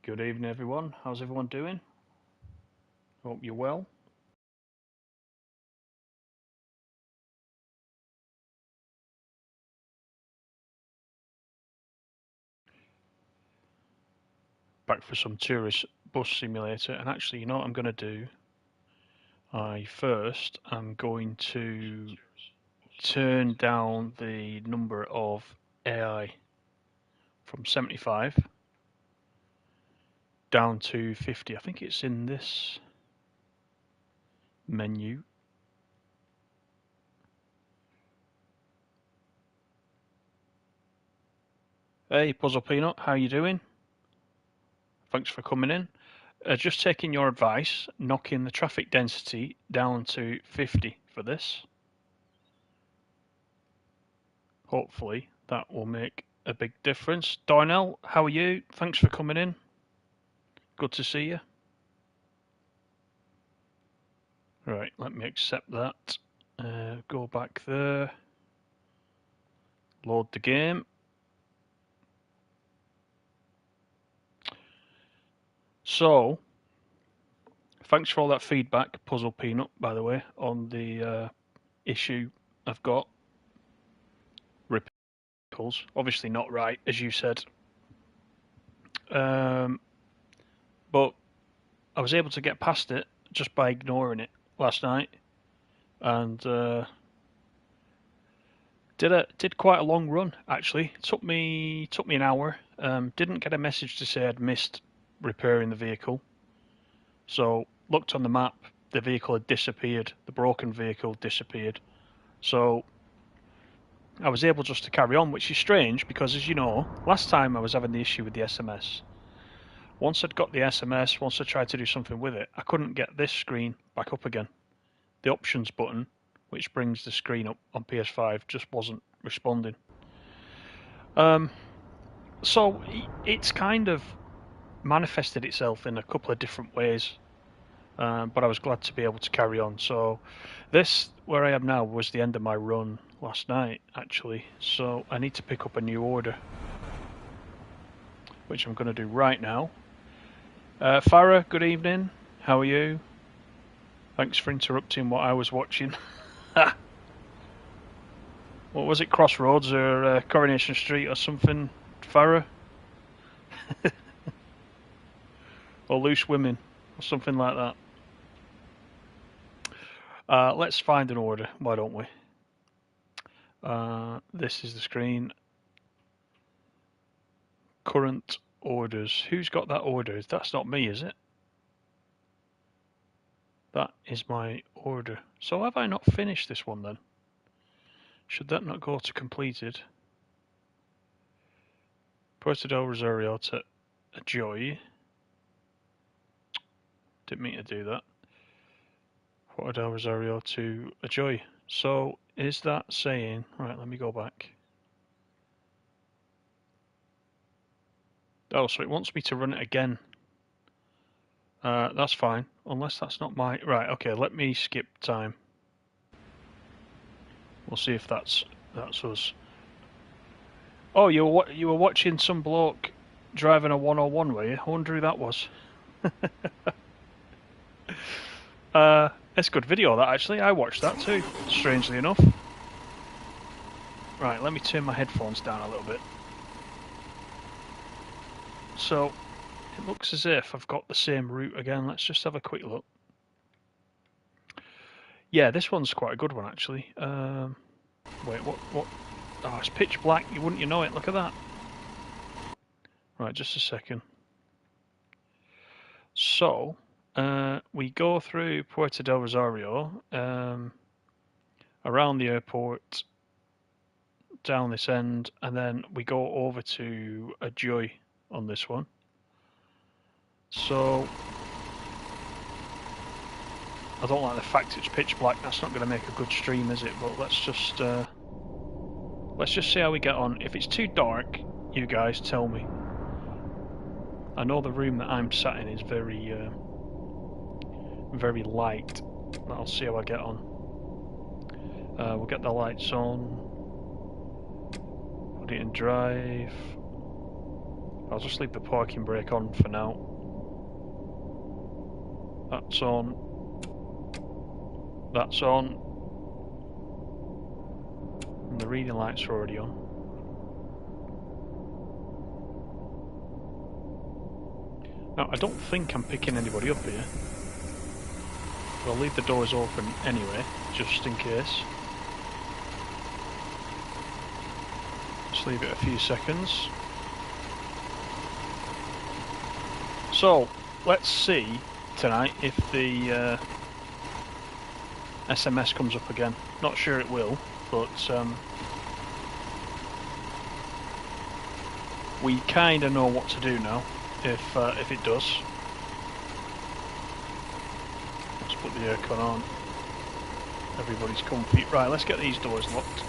Good evening, everyone. How's everyone doing? Hope you're well. Back for some tourist bus simulator. And actually, you know what I'm going to do? I'm going to turn down the number of AI from 75 down to 50. I think it's in this menu. Hey, Puzzle Peanut, how you doing? Thanks for coming in. Just taking your advice, knocking the traffic density down to 50 for this. Hopefully that will make a big difference. Darnell, how are you? Thanks for coming in. Good to see you. Right, let me accept that. Go back there. Load the game. So, thanks for all that feedback, Puzzle Peanut, by the way, on the issue I've got. Ripples, obviously not right, as you said. But I was able to get past it just by ignoring it last night. And did quite a long run actually. It took me an hour. Didn't get a message to say I'd missed repairing the vehicle. So looked on the map, the vehicle had disappeared. The broken vehicle disappeared. So I was able just to carry on, which is strange because, as you know, last time I was having the issue with the SMS. Once I'd got the SMS, once I tried to do something with it, I couldn't get this screen back up again. The options button, which brings the screen up on PS5, just wasn't responding. So it's kind of manifested itself in a couple of different ways, but I was glad to be able to carry on. So this, where I am now, was the end of my run last night, actually. So I need to pick up a new order, which I'm going to do right now. Farah, good evening. How are you? Thanks for interrupting what I was watching. What was it, Crossroads or Coronation Street or something, Farah? Or Loose Women, or something like that. Let's find an order, why don't we? This is the screen. Current orders. Who's got that order? That's not me, is it? That is my order. So have I not finished this one then? Should that not go to completed? Puerto del Rosario to Joy. Didn't mean to do that. Puerto del Rosario to Joy. So is that saying, right, let me go back. Oh, so it wants me to run it again. That's fine, unless that's not my... Right, okay, let me skip time. We'll see if that's us. Oh, you were watching some bloke driving a 101, were you? I wonder who that was. It's a good video, that, actually. I watched that too, strangely enough. Right, let me turn my headphones down a little bit. So, it looks as if I've got the same route again. Let's just have a quick look. Yeah, this one's quite a good one, actually. Wait, what? Oh, it's pitch black. Wouldn't you know it? Look at that. Right, just a second. So, we go through Puerto del Rosario, around the airport, down this end, and then we go over to Joy on this one. So, I don't like the fact it's pitch black. That's not going to make a good stream, is it? But let's just see how we get on. If it's too dark, you guys tell me. I know the room that I'm sat in is very light. But I'll see how I get on. We'll get the lights on. Put it in drive. I'll just leave the parking brake on for now. That's on. That's on. And the reading lights are already on. Now, I don't think I'm picking anybody up here. But I'll leave the doors open anyway, just in case. Just leave it a few seconds. So, let's see tonight if the SMS comes up again. Not sure it will, but we kind of know what to do now if it does. Let's put the aircon on. Everybody's comfy. Right, let's get these doors locked.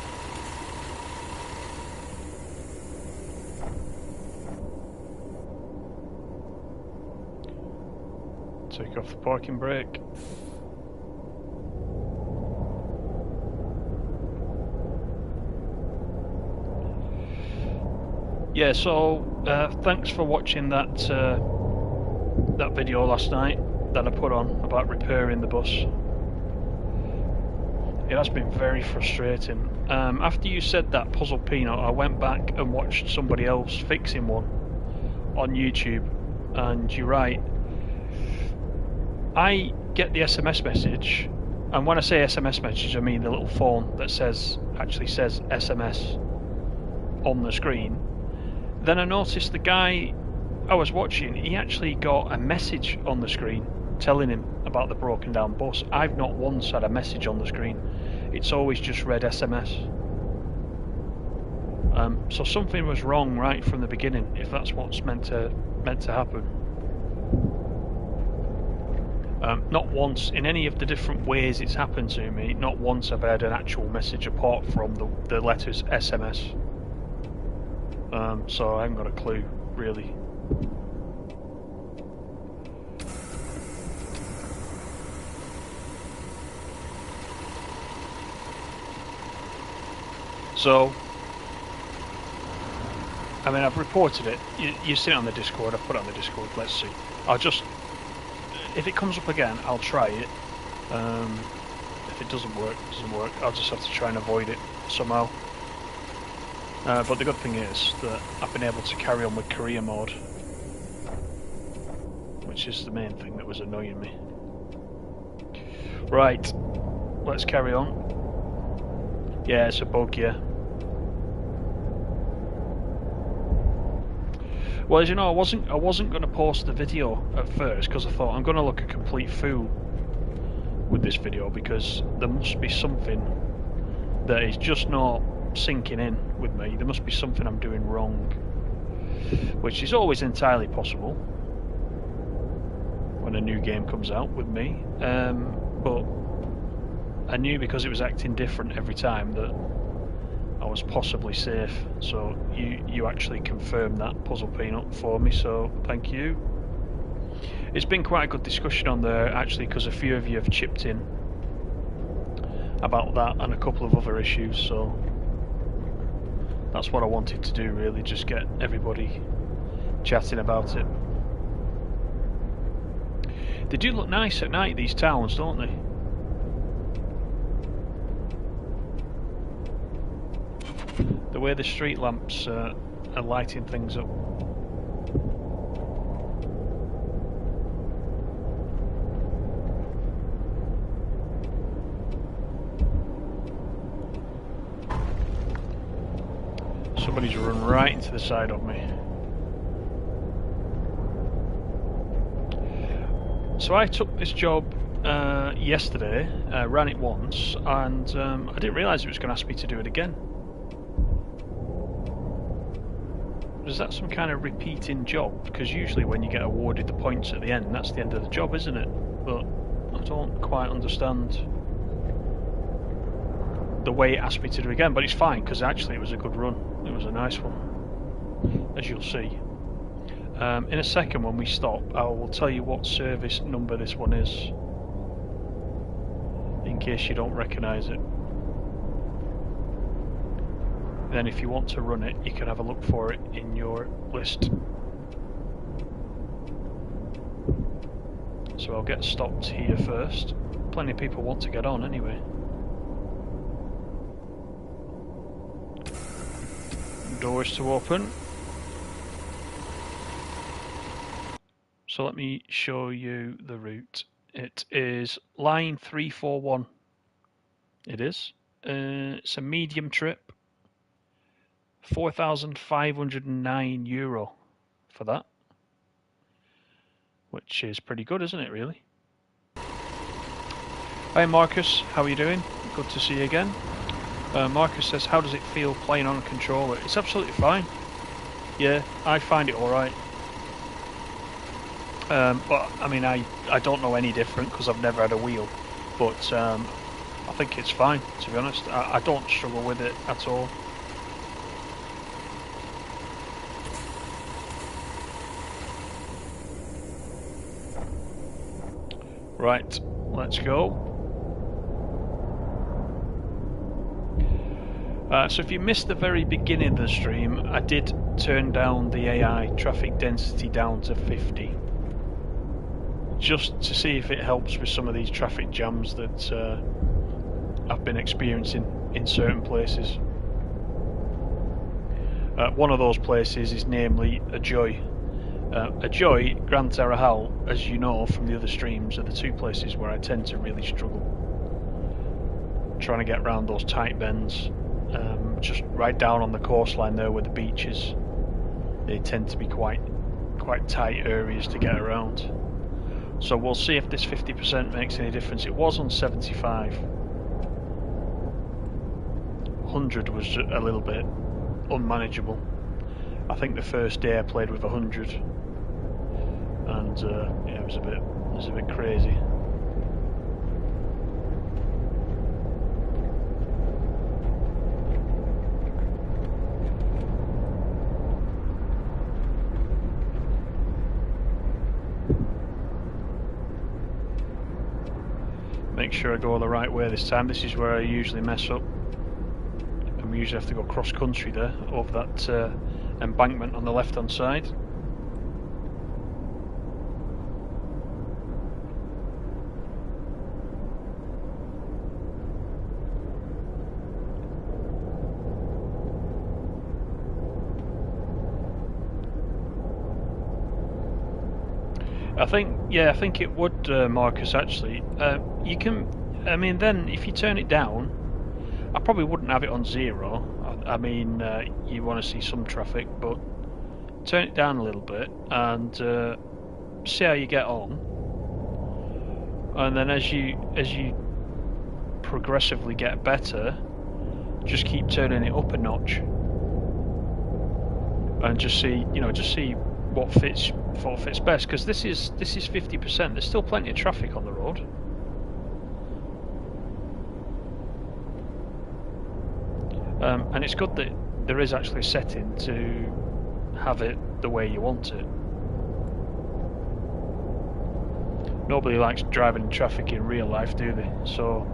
Take off the parking brake. Yeah, so thanks for watching that that video last night that I put on about repairing the bus. It has been very frustrating. After you said that, Puzzle Peanut, I went back and watched somebody else fixing one on YouTube, and you're right. I get the SMS message, and when I say SMS message, I mean the little phone that actually says SMS on the screen. Then I noticed the guy I was watching, he actually got a message on the screen telling him about the broken down bus. I've not once had a message on the screen. It's always just read SMS. So something was wrong right from the beginning, if that's what's meant to happen. Not once, in any of the different ways it's happened to me, not once I've had an actual message apart from the letters SMS. So I haven't got a clue, really. So, I mean, I've reported it. You've seen it on the Discord. I've put it on the Discord. Let's see. If it comes up again, I'll try it. If it doesn't work, I'll just have to try and avoid it somehow. But the good thing is that I've been able to carry on with career mode, which is the main thing that was annoying me. Right, let's carry on. Yeah, it's a bug, yeah. Well, as you know, I wasn't going to post the video at first because I thought I'm going to look a complete fool with this video, because there must be something that is just not sinking in with me. There must be something I'm doing wrong, which is always entirely possible when a new game comes out with me. But I knew, because it was acting different every time, that I was possibly safe. So you actually confirmed that, Puzzle Peanut, for me, so thank you. It's been quite a good discussion on there, actually, because a few of you have chipped in about that and a couple of other issues, so that's what I wanted to do, really, just get everybody chatting about it. They do look nice at night, these towns, don't they? The way the street lamps are lighting things up. Somebody's run right into the side of me. So I took this job yesterday, ran it once, and I didn't realise it was going to ask me to do it again. Is that some kind of repeating job? Because usually when you get awarded the points at the end, that's the end of the job, isn't it? But I don't quite understand the way it asked me to do it again, but it's fine, because actually it was a good run. It was a nice one, as you'll see. In a second, when we stop, I will tell you what service number this one is, in case you don't recognise it. Then if you want to run it, you can have a look for it in your list. So I'll get stopped here first. Plenty of people want to get on anyway. Doors to open. So let me show you the route. It is line 341. It is. It's a medium trip. €4,509 for that. Which is pretty good, isn't it, really? Hi Marcus, how are you doing? Good to see you again. Marcus says, how does it feel playing on a controller? It's absolutely fine. Yeah, I find it alright. But, I mean, I don't know any different because I've never had a wheel. But I think it's fine, to be honest. I don't struggle with it at all. Right, let's go. So if you missed the very beginning of the stream, I did turn down the AI traffic density down to 50. Just to see if it helps with some of these traffic jams that I've been experiencing in certain places. One of those places is namely Ajoy. Ajoy, Gran Tarajal, as you know from the other streams, are the two places where I tend to really struggle. Trying to get around those tight bends. Just right down on the coastline there where the beach is. They tend to be quite tight areas to get around. So we'll see if this 50% makes any difference. It was on 75. 100 was a little bit unmanageable. I think the first day I played with 100, and yeah, it was a bit crazy. Make sure I go the right way this time. This is where I usually mess up. And we usually have to go cross country there, over that embankment on the left hand side. I think it would, Marcus, actually. You can, I mean, then if you turn it down, I probably wouldn't have it on 0. I mean, you want to see some traffic, but turn it down a little bit and see how you get on. And then as you progressively get better, just keep turning it up a notch, and just see what fits best, because this is 50%. There's still plenty of traffic on the road. And it's good that there is actually a setting to have it the way you want it. Nobody likes driving in traffic in real life, do they? So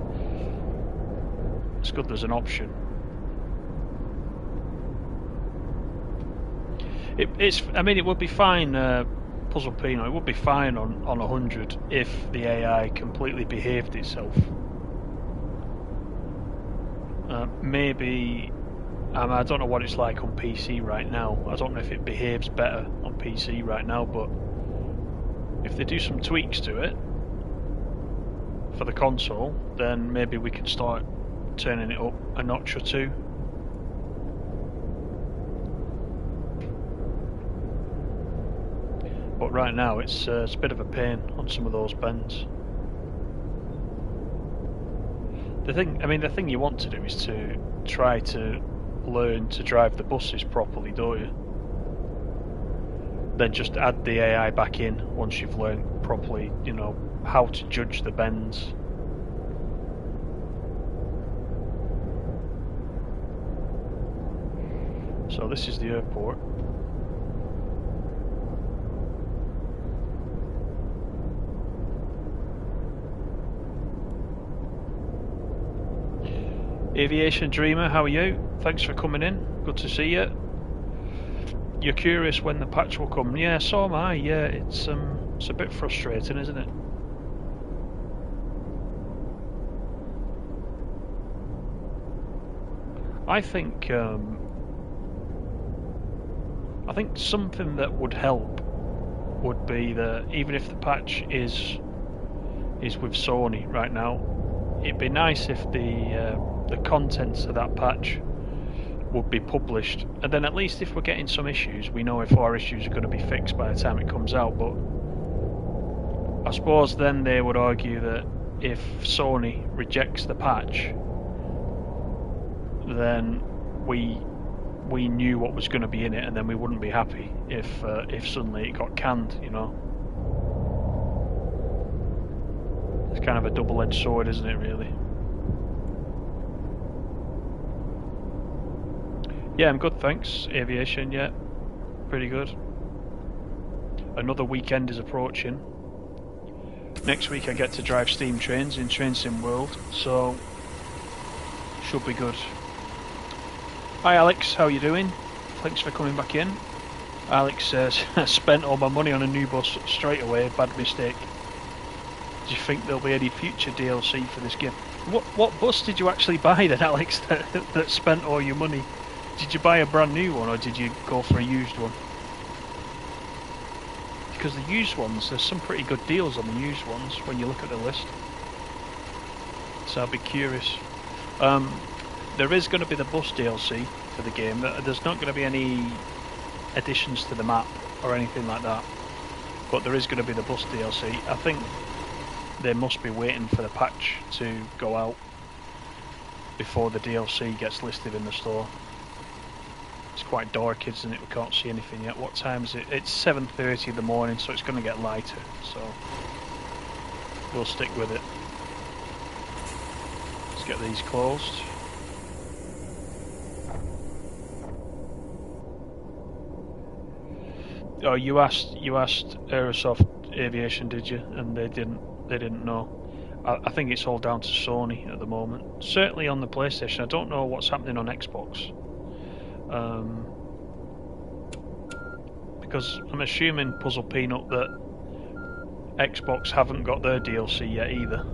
it's good there's an option. I mean, it would be fine, Puzzle Pino, it would be fine on 100 if the AI completely behaved itself. Maybe, I don't know what it's like on PC right now. I don't know if it behaves better on PC right now, but if they do some tweaks to it for the console, then maybe we can start turning it up a notch or two. But right now it's a bit of a pain on some of those bends. The thing you want to do is to try to learn to drive the buses properly, don't you? Then just add the AI back in once you've learned properly, how to judge the bends. So this is the airport. Aviation Dreamer, how are you? Thanks for coming in. Good to see you. You're curious when the patch will come? Yeah, so am I. Yeah, it's a bit frustrating, isn't it? I think something that would help would be that even if the patch is with Sony right now, it'd be nice if the contents of that patch would be published, and then at least if we're getting some issues, we know if our issues are going to be fixed by the time it comes out. But I suppose then they would argue that if Sony rejects the patch, then we knew what was going to be in it, and then we wouldn't be happy if suddenly it got canned, you know. It's kind of a double-edged sword, isn't it, really? Yeah, I'm good, thanks. Aviation, yeah, pretty good. Another weekend is approaching. Next week I get to drive steam trains in Train Sim World, so should be good. Hi Alex, how you doing? Thanks for coming back in. Alex says, I spent all my money on a new bus straight away, bad mistake. Do you think there'll be any future DLC for this game? What bus did you actually buy then, Alex, that spent all your money? Did you buy a brand new one, or did you go for a used one? Because the used ones, there's some pretty good deals on the used ones when you look at the list. So I'd be curious. There is going to be the bus DLC for the game. There's not going to be any additions to the map or anything like that. But there is going to be the bus DLC. I think they must be waiting for the patch to go out before the DLC gets listed in the store. It's quite dark, isn't it? We can't see anything yet. What time is it? It's 7:30 in the morning, so it's going to get lighter. So we'll stick with it. Let's get these closed. Oh, you asked Aerosoft Aviation, did you? And they didn't know. I think it's all down to Sony at the moment. Certainly on the PlayStation. I don't know what's happening on Xbox. Because I'm assuming, Puzzle Peanut, that Xbox haven't got their DLC yet either.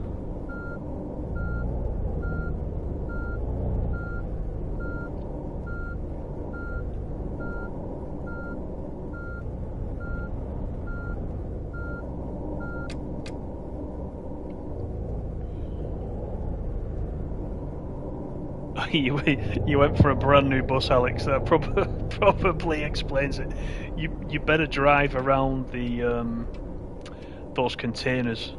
You went for a brand new bus, Alex. That probably explains it. You better drive around the those containers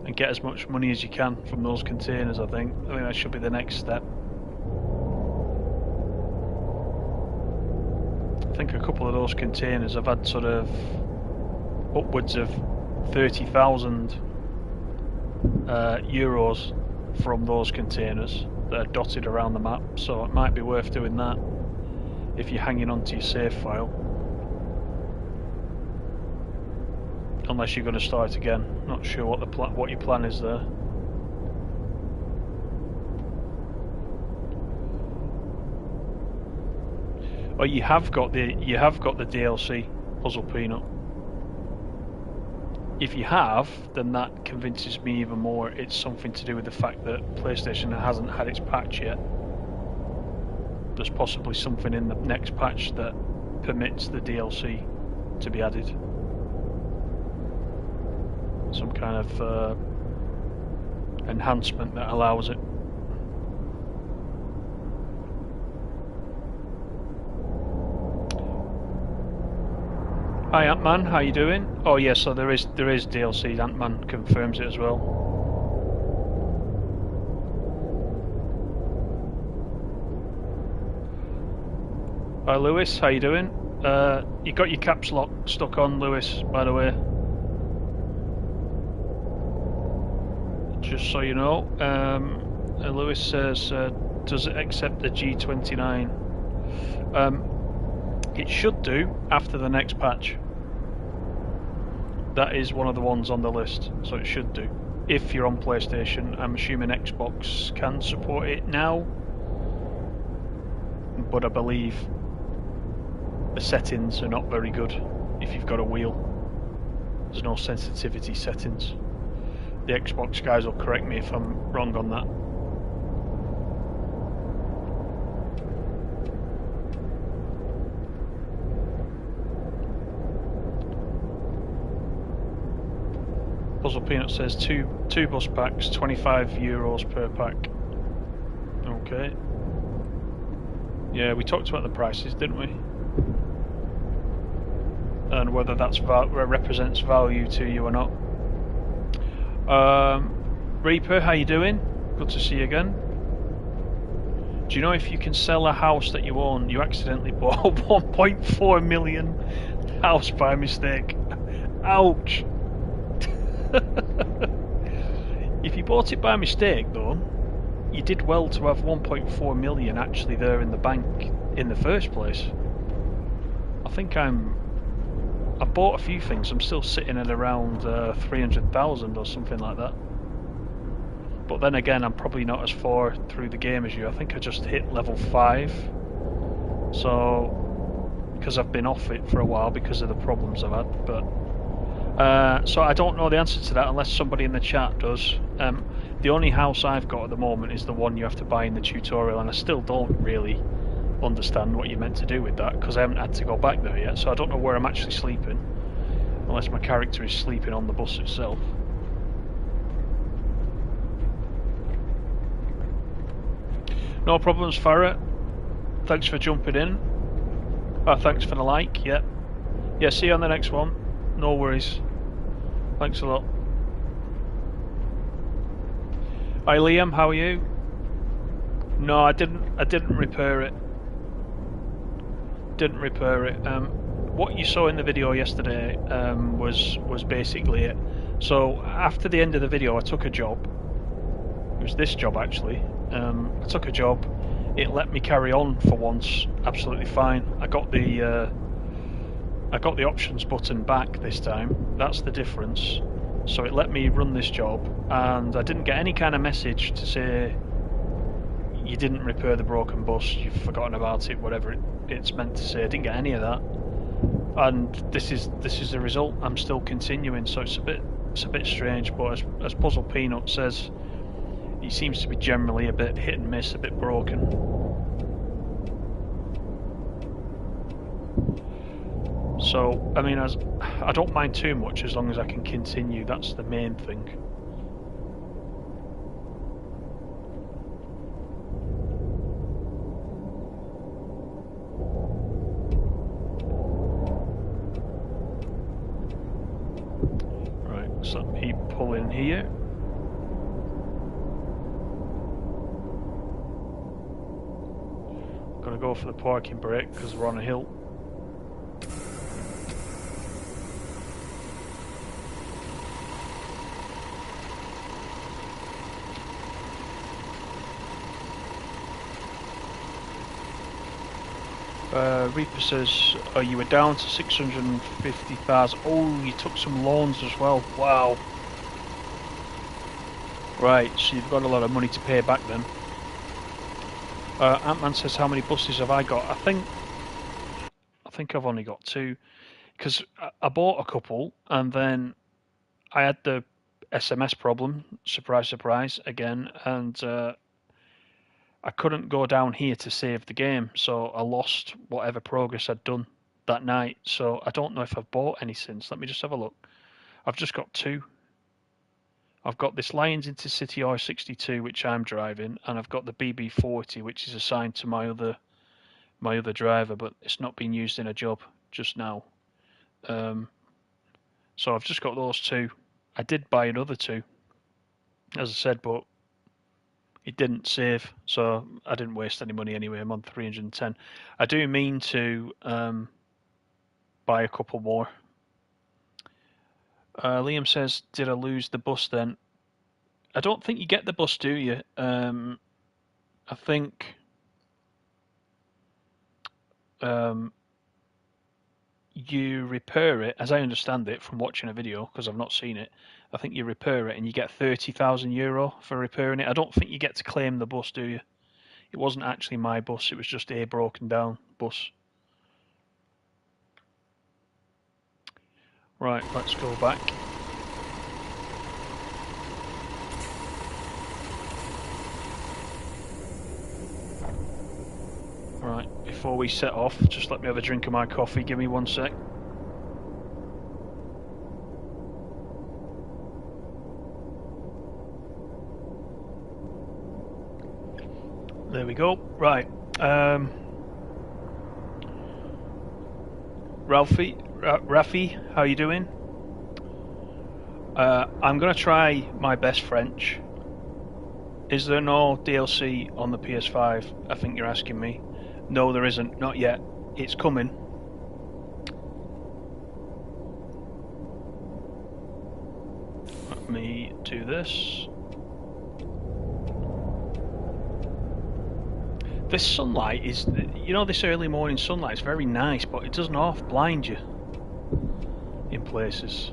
and get as much money as you can from those containers. I think that should be the next step. I think a couple of those containers have had sort of upwards of 30,000 euros from those containers that are dotted around the map, so it might be worth doing that if you're hanging on to your save file. Unless you're going to start again. Not sure what your plan is there. Oh, you have got the DLC, Puzzle Peanut. If you have, then that convinces me even more it's something to do with the fact that PlayStation hasn't had its patch yet. There's possibly something in the next patch that permits the DLC to be added. Some kind of enhancement that allows it. Hi Ant-Man, how you doing? Oh yes, so there is DLC. Ant-Man confirms it as well. Hi Lewis, how you doing? You got your caps lock stuck on, Lewis, by the way. Just so you know. Lewis says, does it accept the G29? It should do after the next patch. That is one of the ones on the list, so it should do. If you're on PlayStation, I'm assuming Xbox can support it now, but I believe the settings are not very good if you've got a wheel. There's no sensitivity settings. The Xbox guys will correct me if I'm wrong on that. Puzzle Peanut says two bus packs, €25 per pack. Okay. Yeah, we talked about the prices, didn't we? And whether that's represents value to you or not. Reaper, how you doing? Good to see you again. Do you know if you can sell a house that you own? You accidentally bought a 1.4 million house by mistake. Ouch! If you bought it by mistake, though, you did well to have 1.4 million actually there in the bank in the first place. I think I bought a few things. I'm still sitting at around 300,000 or something like that. But then again, I'm probably not as far through the game as you. I think I just hit level 5. So, because I've been off it for a while because of the problems I've had. But so I don't know the answer to that unless somebody in the chat does. The only house I've got at the moment is the one you have to buy in the tutorial, and I still don't really understand what you're meant to do with that because I haven't had to go back there yet, so I don't know where I'm actually sleeping unless my character is sleeping on the bus itself. No problems, Farah. Thanks for jumping in. Thanks for the like. Yeah, see you on the next one. No worries. Thanks a lot. Hi Liam, how are you? No, I didn't repair it. What you saw in the video yesterday was basically it. So after the end of the video, I took a job. It was this job actually. I took a job. It let me carry on for once, absolutely fine. I got the options button back this time. That's the difference. So it let me run this job, and I didn't get any kind of message to say you didn't repair the broken bus, you've forgotten about it, whatever it's meant to say. I didn't get any of that, and this is the result. I'm still continuing, so it's a bit strange. But as Puzzle Peanut says, it seems to be generally a bit hit and miss, a bit broken. So, I mean, I don't mind too much as long as I can continue. That's the main thing. Right, so let me pull in here. Gonna go for the parking brake because we're on a hill. Reaper says, oh, you were down to 650,000. Oh, you took some loans as well. Wow. Right, so you've got a lot of money to pay back then. Ant-Man says, how many buses have I got? I think I've only got 2. Because I bought a couple, and then I had the SMS problem. Surprise, surprise, again. And I couldn't go down here to save the game, so I lost whatever progress I'd done that night. So I don't know if I've bought any since. Let me just have a look. I've just got 2. I've got this Lions Intercity R62, which I'm driving, and I've got the BB40, which is assigned to my other driver, but it's not being used in a job just now. So I've just got those 2. I did buy another 2, as I said, but it didn't save, so I didn't waste any money anyway. I'm on 310. I do mean to buy a couple more. Liam says, did I lose the bus then? I don't think you get the bus, do you? I think you repair it, as I understand it from watching a video, because I've not seen it. I think you repair it and you get €30,000 for repairing it. I don't think you get to claim the bus, do you? It wasn't actually my bus, it was just a broken down bus. Right, let's go back. Right, before we set off, just let me have a drink of my coffee. Give me 1 sec. There we go. Right. Rafi, how you doing? I'm going to try my best French. Is there no DLC on the PS5? I think you're asking me. No, there isn't. Not yet. It's coming. Let me do this. This sunlight is, you know, this early morning sunlight is very nice, but it doesn't half blind you in places.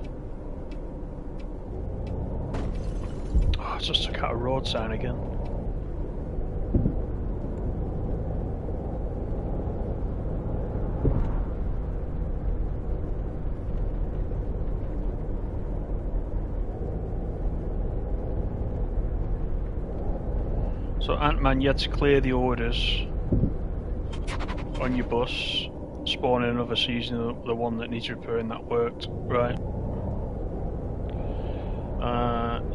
Oh, I just took out a road sign again. So Ant-Man, you had to clear the orders on your bus, spawning another season, the one that needs repairing. That worked, right?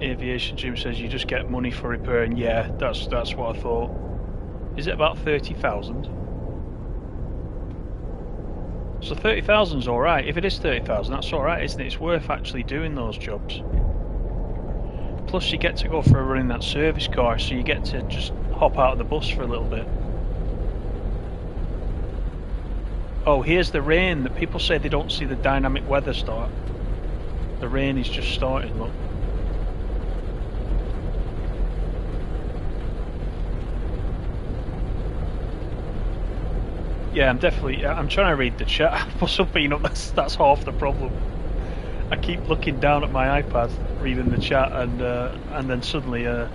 Aviation Jim says you just get money for repairing. Yeah, that's what I thought. Is it about 30,000? So 30,000's all right. If it is 30,000, that's all right, isn't it? It's worth actually doing those jobs. Plus you get to go for a run in that service car, so you get to just hop out of the bus for a little bit. Oh, here's the rain that people say they don't see the dynamic weather start. The rain is just starting, look. Yeah, I'm trying to read the chat. For something, you know, that's half the problem. I keep looking down at my iPad, reading the chat, and then suddenly a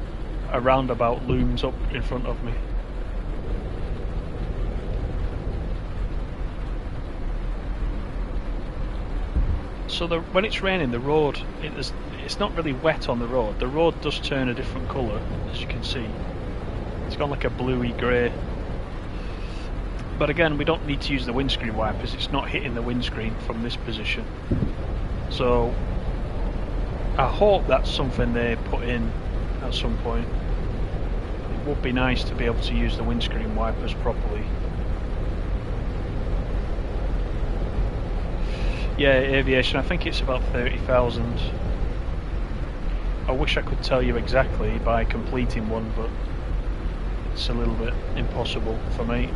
roundabout looms up in front of me. So when it's raining, the road it's not really wet on the road. The road does turn a different colour, as you can see. It's gone like a bluey grey. But again, we don't need to use the windscreen wipers. It's not hitting the windscreen from this position. So I hope that's something they put in at some point. It would be nice to be able to use the windscreen wipers properly. Yeah, aviation, I think it's about 30,000. I wish I could tell you exactly by completing one, but it's a little bit impossible for me.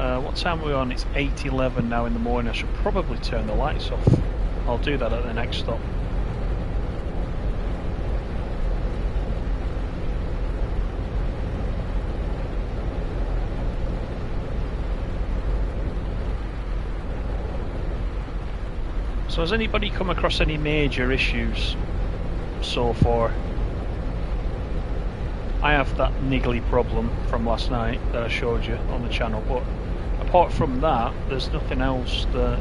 What time are we on? It's 8:11 now in the morning. I should probably turn the lights off. I'll do that at the next stop. So has anybody come across any major issues so far? I have that niggly problem from last night that I showed you on the channel, but apart from that, there's nothing else that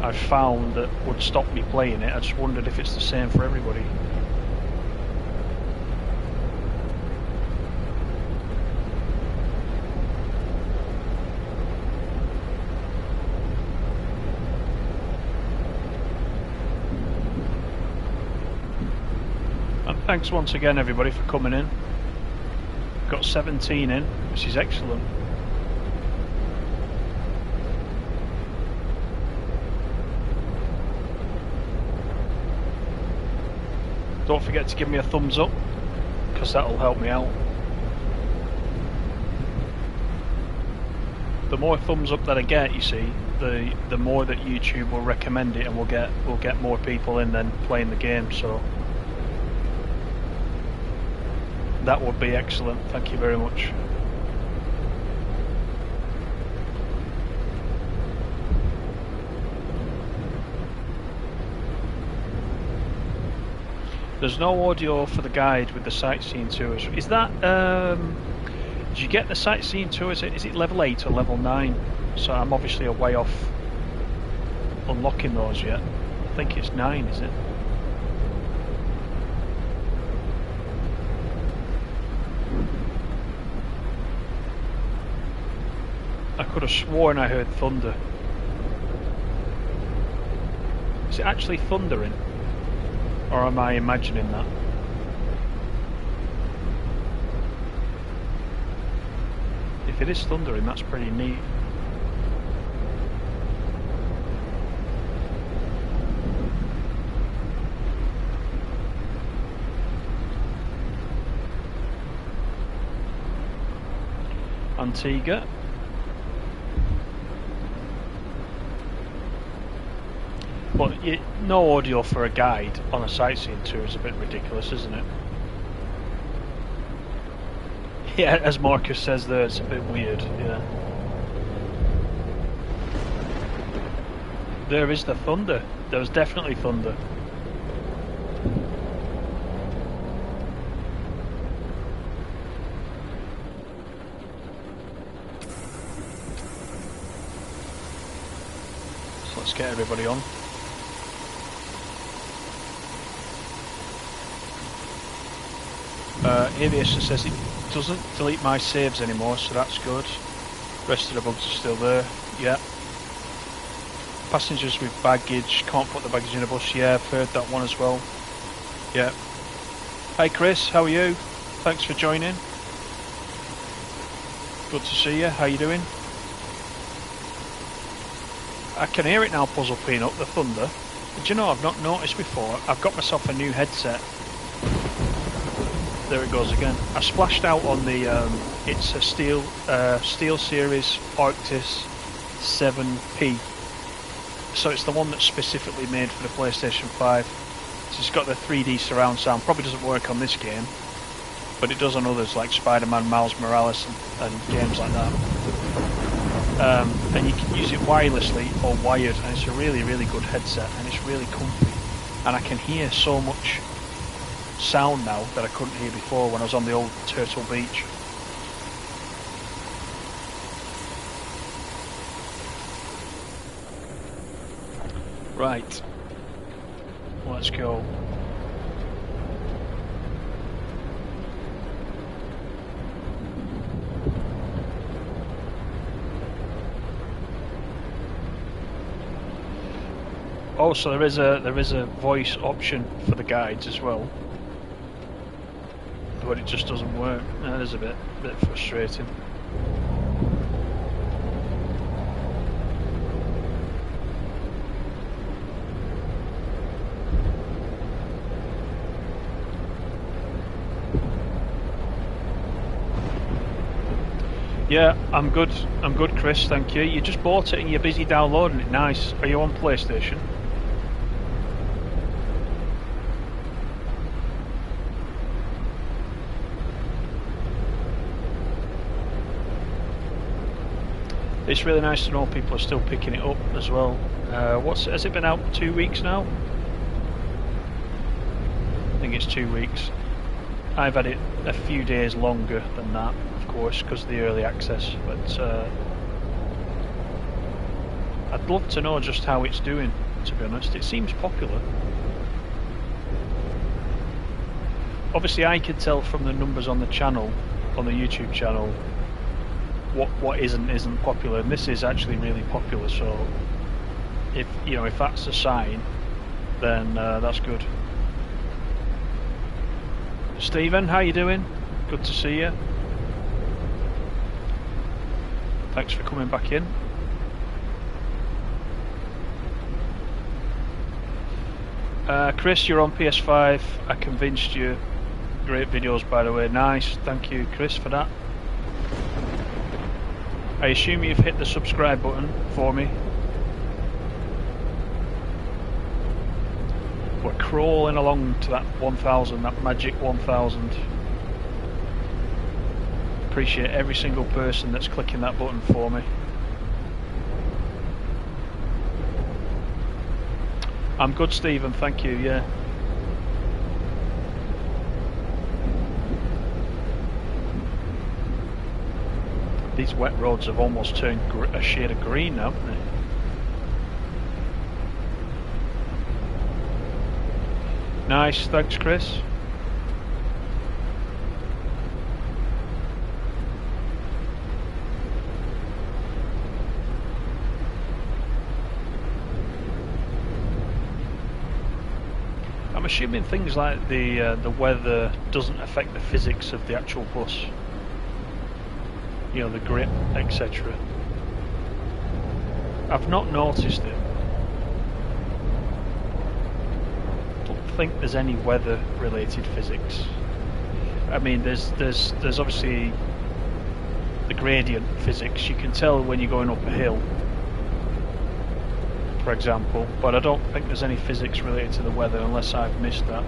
I've found that would stop me playing it. I just wondered if it's the same for everybody. And thanks once again everybody for coming in. Got 17 in, which is excellent. Don't forget to give me a thumbs up, because that'll help me out. The more thumbs up that I get, you see, the more that YouTube will recommend it, and we'll get more people in then playing the game. So that would be excellent. Thank you very much. There's no audio for the guide with the sightseeing tours. Is that, did you get the sightseeing tours? Is it level 8 or level 9? So I'm obviously a way off unlocking those yet. I think it's 9, is it? I could have sworn I heard thunder. Is it actually thundering? Or am I imagining that? it is thundering. That's pretty neat. Antigua. But no audio for a guide on a sightseeing tour is a bit ridiculous, isn't it? Yeah, as Marcus says there, it's a bit weird, yeah. There is the thunder. There was definitely thunder. So let's get everybody on. Aviation says it doesn't delete my saves anymore, so that's good. Rest of the bugs are still there. Yeah. Passengers with baggage can't put the baggage in a bus. Yeah, I've heard that one as well. Yeah. Hi Chris, how are you? Thanks for joining. Good to see you. How you doing? I can hear it now, Puzzle Peanut, the thunder. But you know, I've not noticed before. I've got myself a new headset. There it goes again. I splashed out on the, it's a Steel Series Arctis 7P. So it's the one that's specifically made for the PlayStation 5. So it's got the 3D surround sound. Probably doesn't work on this game, but it does on others like Spider-Man, Miles Morales and games like that. And you can use it wirelessly or wired, and it's a really, really good headset, and it's really comfy. And I can hear so much sound now that I couldn't hear before when I was on the old Turtle Beach. Right, let's go. Oh, so there is a voice option for the guides as well, but it just doesn't work. That is a bit frustrating. Yeah, I'm good, Chris, thank you. You just bought it and you're busy downloading it. Nice. Are you on PlayStation? It's really nice to know people are still picking it up as well. Has it been out 2 weeks now? I think it's 2 weeks. I've had it a few days longer than that, of course, because of the early access, but I'd love to know just how it's doing, to be honest. It seems popular. Obviously I could tell from the numbers on the channel, on the YouTube channel, what isn't popular, and this is actually really popular, so if that's a sign, then that's good. Stephen, how you doing? Good to see you. Thanks for coming back in. Chris, you're on PS5. I convinced you. Great videos, by the way. Nice. Thank you, Chris, for that. I assume you've hit the subscribe button for me. We're crawling along to that 1,000, that magic 1,000. Appreciate every single person that's clicking that button for me. I'm good, Stephen, thank you, yeah. These wet roads have almost turned a shade of green now, haven't they? Nice, thanks Chris. I'm assuming things like the weather doesn't affect the physics of the actual bus. you know, the grip, etc. I've not noticed it. Don't think there's any weather-related physics. I mean, there's obviously the gradient physics. You can tell when you're going up a hill, for example, but I don't think there's any physics related to the weather unless I've missed that.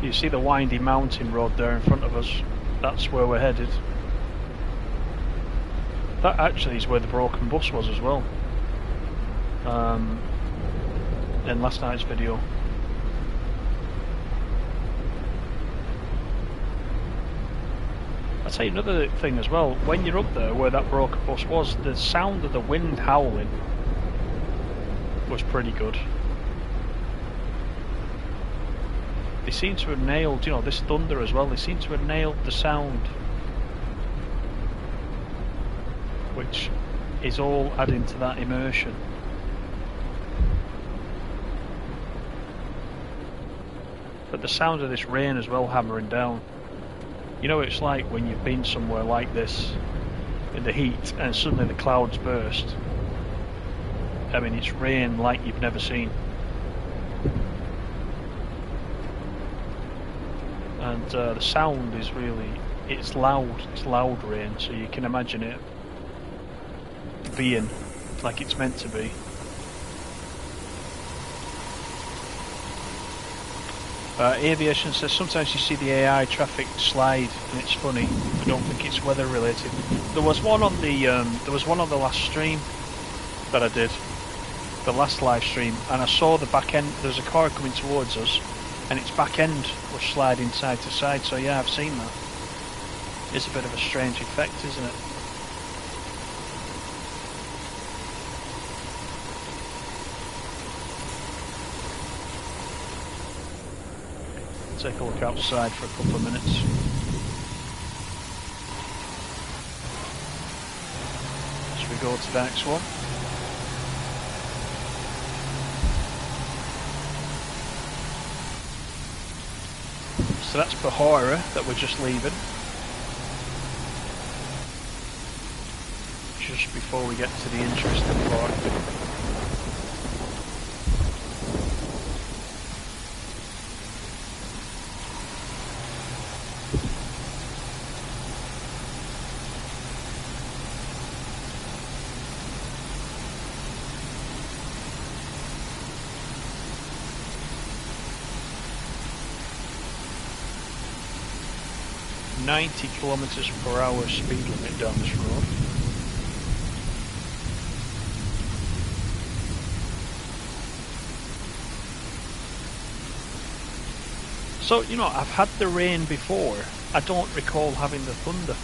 You see the windy mountain road there in front of us? That's where we're headed. That actually is where the broken bus was as well. In last night's video. I'll tell you another thing as well. When you're up there where that broken bus was, the sound of the wind howling was pretty good. They seem to have nailed, you know, this thunder as well. They seem to have nailed the sound, which is all adding to that immersion. But the sound of this rain as well hammering down. You know what it's like when you've been somewhere like this in the heat and suddenly the clouds burst. I mean, it's rain like you've never seen. And the sound is really, it's loud rain, so you can imagine it being like it's meant to be. Aviation says sometimes you see the AI traffic slide and it's funny. I don't think it's weather related. There was one on the last stream that I did, the last live stream, and I saw the back end. There's a car coming towards us, and its back end was sliding side to side. So yeah, I've seen that. It's a bit of a strange effect, isn't it? Take a look outside for a couple of minutes. Should we go to the next one? So that's Bahara that we're just leaving. Just before we get to the interesting part. 90 kilometers per hour speed limit down this road. So, you know, I've had the rain before. I don't recall having the thunder.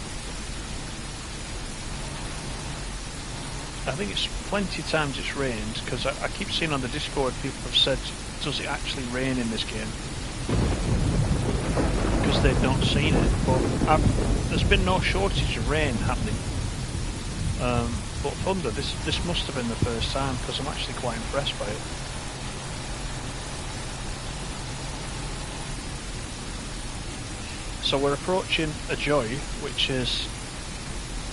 I think it's plenty of times it's rained, because I keep seeing on the Discord people have said, does it actually rain in this game? Because they've not seen it, but there's been no shortage of rain happening. But thunder, this must have been the first time, because I'm actually quite impressed by it. So we're approaching a Joy, which is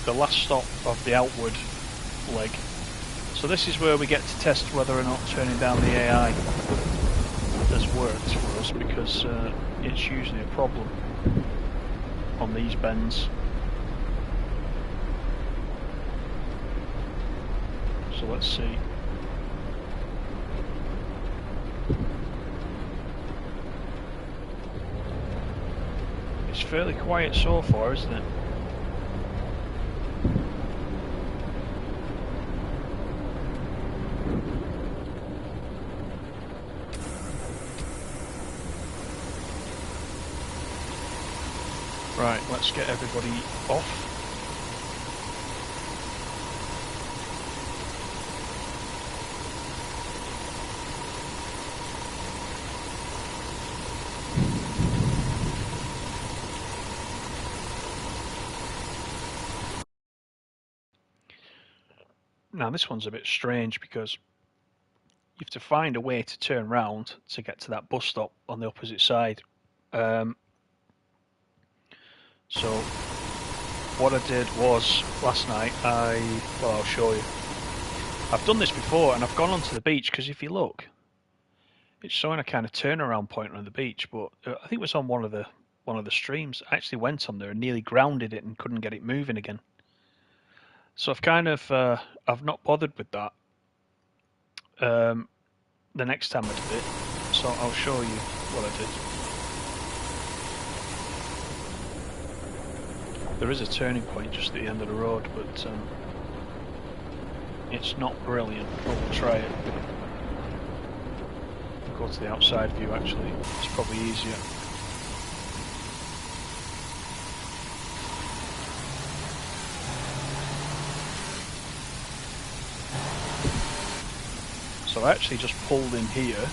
the last stop of the outward leg. So this is where we get to test whether or not turning down the AI has worked for us, because it's usually a problem on these bends. So let's see. It's fairly quiet so far, isn't it? Right, let's get everybody off. Now this one's a bit strange because you have to find a way to turn round to get to that bus stop on the opposite side. So what I did was last night, well, I'll show you. I've done this before, and I've gone onto the beach because if you look, it's showing a kind of turnaround point on the beach. But I think it was on one of the streams. I actually went on there and nearly grounded it and couldn't get it moving again. So I've kind of I've not bothered with that. The next time I did it, so I'll show you what I did. There is a turning point just at the end of the road, but it's not brilliant, but we'll try it. I'll go to the outside view actually, it's probably easier. So I actually just pulled in here.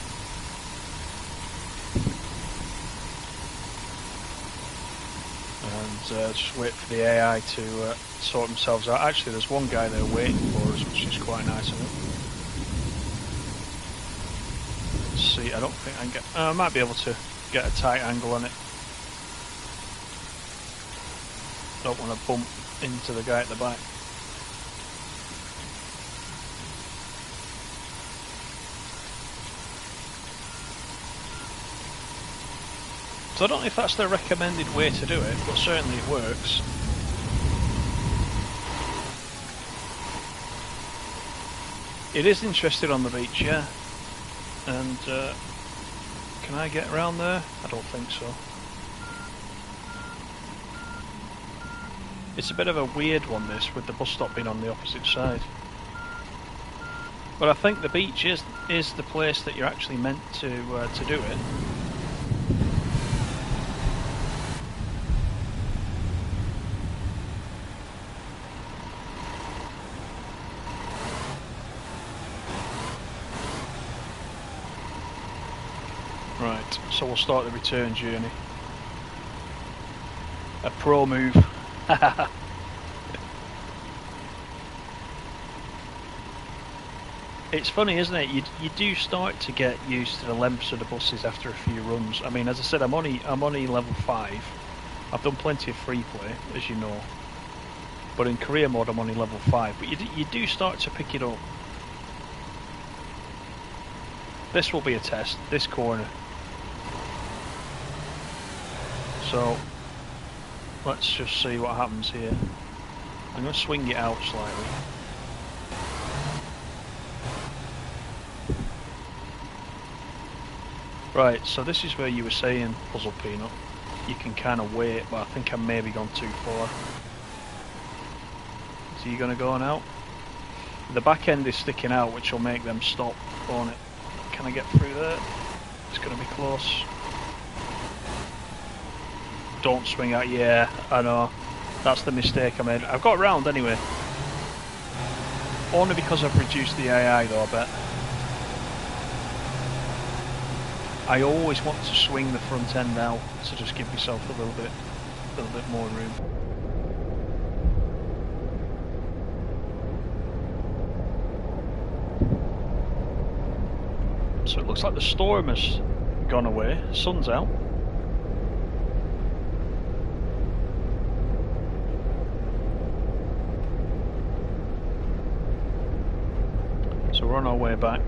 And just wait for the AI to sort themselves out. Actually, there's one guy there waiting for us, which is quite nice of him. Let's see, I don't think I can get... I might be able to get a tight angle on it. Don't want to bump into the guy at the back. So I don't know if that's the recommended way to do it, but certainly it works. It is interesting on the beach, yeah. And can I get around there? I don't think so. It's a bit of a weird one, this, with the bus stop being on the opposite side. But I think the beach is the place that you're actually meant to do it. Right, so we'll start the return journey. A pro move. It's funny, isn't it? You do start to get used to the lengths of the buses after a few runs. I mean, as I said, I'm only level 5. I've done plenty of free play, as you know. But in career mode, I'm only level 5. But you do start to pick it up. This will be a test. This corner. So let's just see what happens here. I'm going to swing it out slightly. Right, so this is where you were saying, Puzzle Peanut, you can kind of wait, but I think I maybe gone too far. Is he going to go now? The back end is sticking out, which will make them stop on it. Can I get through there? It's going to be close. Don't swing out, yeah, I know. That's the mistake I made. I've got around anyway. Only because I've reduced the AI though, I bet. I always want to swing the front end out to just give myself a little bit more room. So it looks like the storm has gone away, sun's out. So we're on our way back.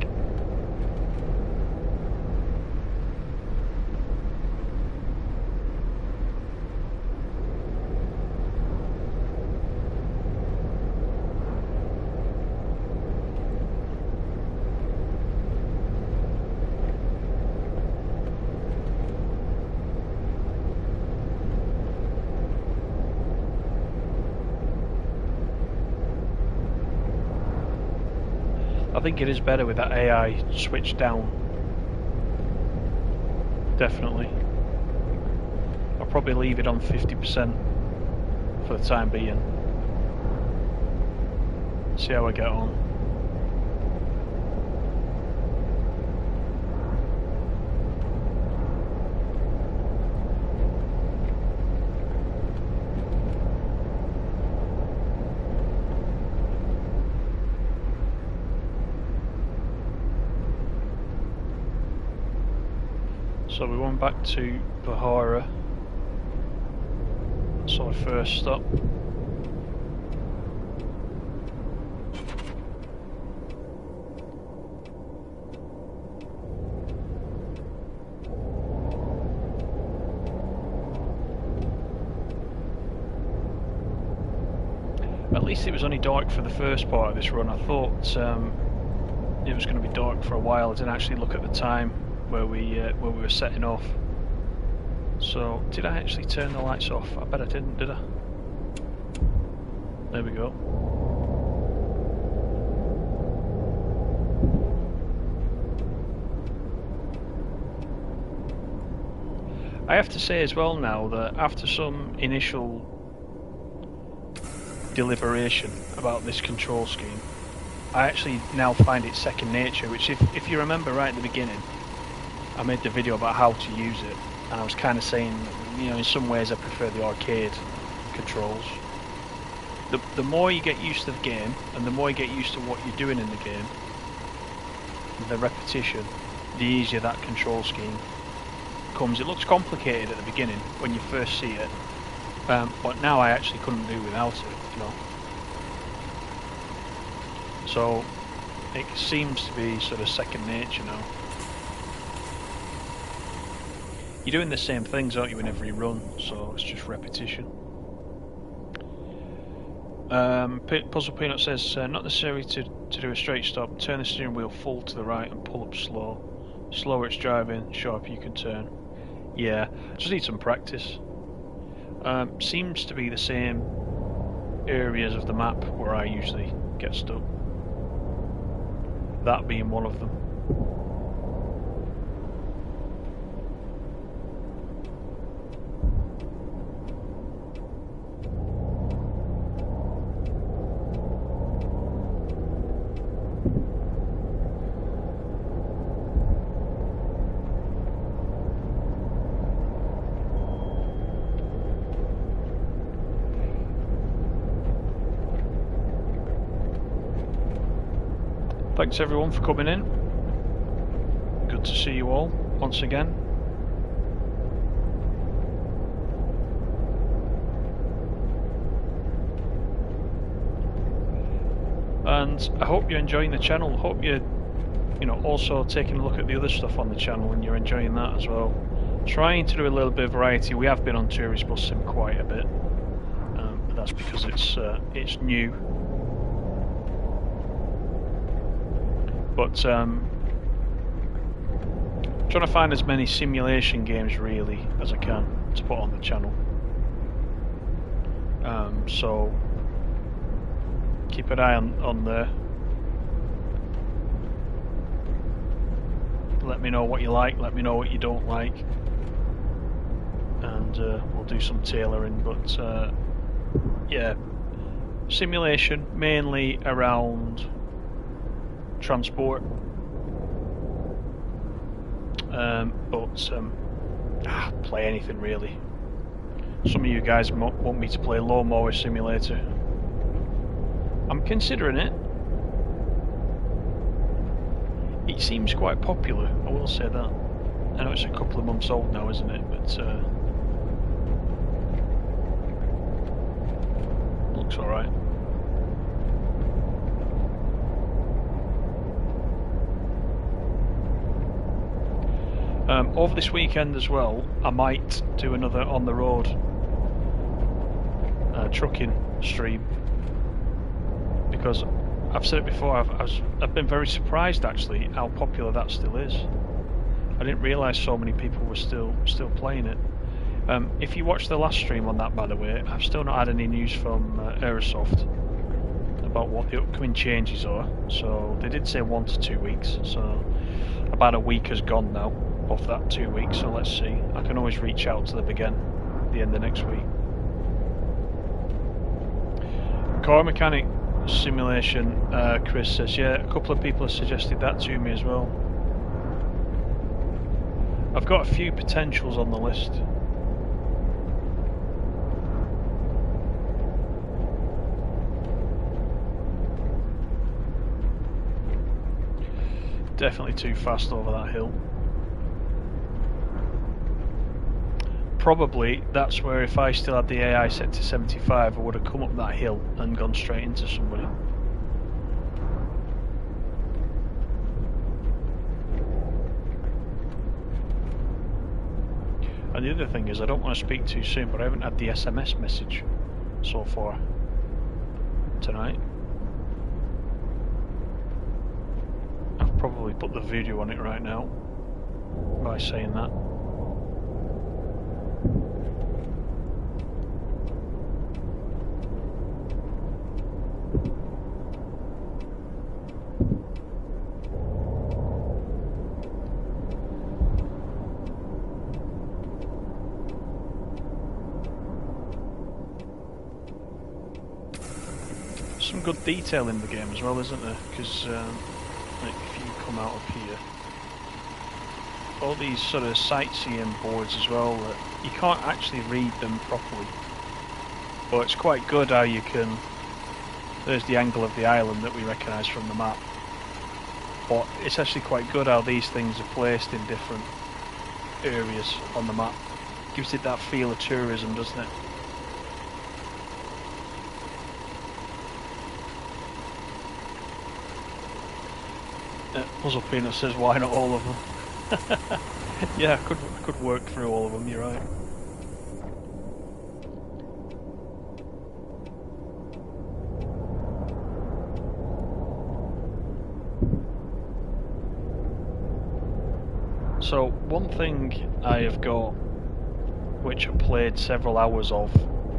I think it is better with that AI switched down. Definitely. I'll probably leave it on 50% for the time being. See how I get on. So we went back to Bahara. That's our first stop. At least it was only dark for the first part of this run. I thought it was going to be dark for a while. I didn't actually look at the time where we were setting off. So, did I actually turn the lights off? I bet I didn't, did I? There we go. I have to say as well now that after some initial deliberation about this control scheme, I actually now find it second nature, which if you remember right at the beginning, I made the video about how to use it, and I was kind of saying, you know, in some ways I prefer the arcade controls. The more you get used to the game, and the more you get used to what you're doing in the game, the repetition, the easier that control scheme comes. It looks complicated at the beginning when you first see it, but now I actually couldn't do without it, you know. So it seems to be sort of second nature now. You're doing the same things, aren't you, in every run, so it's just repetition. Puzzle Peanut says, not necessary to do a straight stop. Turn the steering wheel full to the right and pull up slow. Slower it's driving, sharper you can turn. Yeah, just need some practice. Seems to be the same areas of the map where I usually get stuck. That being one of them. Thanks everyone for coming in. Good to see you all once again. And I hope you're enjoying the channel. Hope you're, you know, also taking a look at the other stuff on the channel and you're enjoying that as well. Trying to do a little bit of variety. We have been on Tourist Bus Sim quite a bit, but that's because it's new. But trying to find as many simulation games really as I can to put on the channel. So keep an eye on there. Let me know what you like, let me know what you don't like, and we'll do some tailoring. But yeah, simulation mainly around transport, play anything really. Some of you guys want me to play Lawnmower Simulator. I'm considering it. It seems quite popular, I will say that. I know it's a couple of months old now, isn't it? But looks alright. Over this weekend as well, I might do another on the road trucking stream, because I've said it before, I've been very surprised actually how popular that still is. I didn't realise so many people were still playing it. If you watched the last stream on that, by the way, I've still not had any news from Aerosoft about what the upcoming changes are. So they did say 1 to 2 weeks, so about a week has gone now of that 2 weeks, so let's see. I can always reach out to them again at the end of next week. Car mechanic simulation, Chris says, yeah, a couple of people have suggested that to me as well. I've got a few potentials on the list. Definitely too fast over that hill. probably that's where if I still had the AI set to 75, I would have come up that hill and gone straight into somebody. And the other thing is, I don't want to speak too soon, but I haven't had the SMS message so far tonight. I've probably put the video on it right now by saying that. Some good detail in the game as well, isn't there? Because like if you come out of here, all these sort of sightseeing boards as well, you can't actually read them properly, but it's quite good how you can. There's the angle of the island that we recognise from the map, but it's actually quite good how these things are placed in different areas on the map. Gives it that feel of tourism, doesn't it? Puzzle Peanut says, why not all of them? Yeah, I could work through all of them, you're right. So, one thing I have got, which I played several hours of,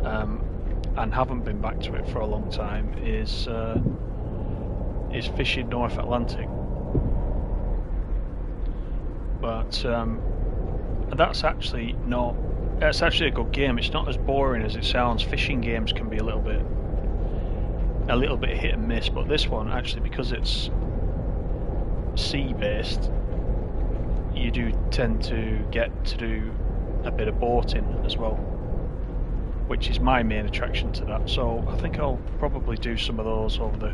and haven't been back to it for a long time, is fishing North Atlantic. But that's actually not. It's actually a good game. It's not as boring as it sounds. Fishing games can be a little bit hit and miss, but this one actually, because it's sea-based, you do tend to get to do a bit of boating as well, which is my main attraction to that. So I think I'll probably do some of those over the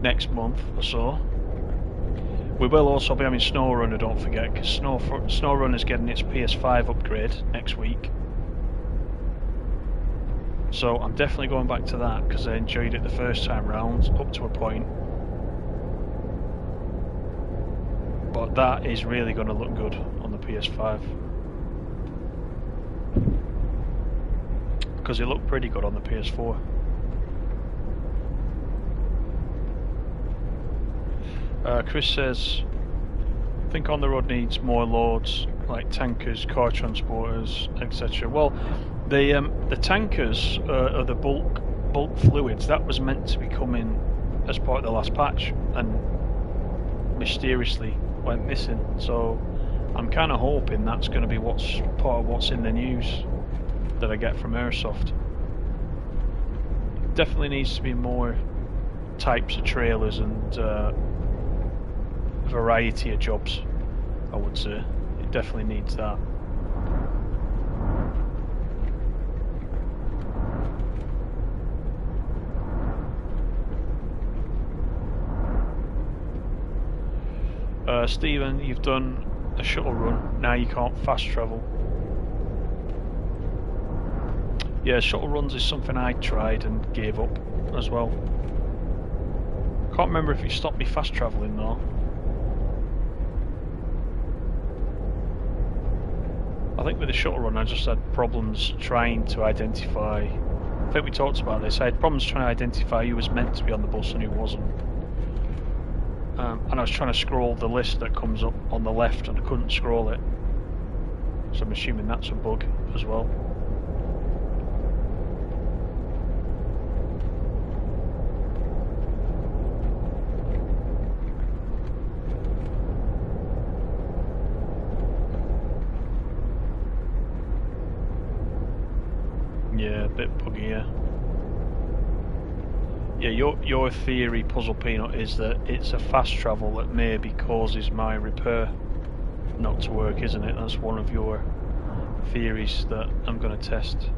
next month or so. We will also be having SnowRunner, don't forget, because SnowRunner is getting its PS5 upgrade next week. So I'm definitely going back to that because I enjoyed it the first time round, up to a point. But that is really going to look good on the PS5. Because it looked pretty good on the PS4. Chris says, I think on the road needs more loads like tankers, car transporters, etc. Well, the tankers are the bulk fluids that was meant to be coming as part of the last patch and mysteriously went missing. So I'm kind of hoping that's going to be what's part of what's in the news that I get from Airsoft. Definitely needs to be more types of trailers and variety of jobs, I would say. It definitely needs that. Stephen, you've done a shuttle run, now you can't fast travel. Yeah, shuttle runs is something I tried and gave up as well. Can't remember if it stopped me fast travelling though. I think with the shuttle run I just had problems trying to identify, I think we talked about this, I had problems trying to identify who was meant to be on the bus and who wasn't. And I was trying to scroll the list that comes up on the left and I couldn't scroll it. So I'm assuming that's a bug as well. Yeah, a bit buggy, yeah. Yeah, your theory, Puzzle Peanut, is that it's a fast travel that maybe causes my repair not to work, isn't it? That's one of your theories that I'm going to test.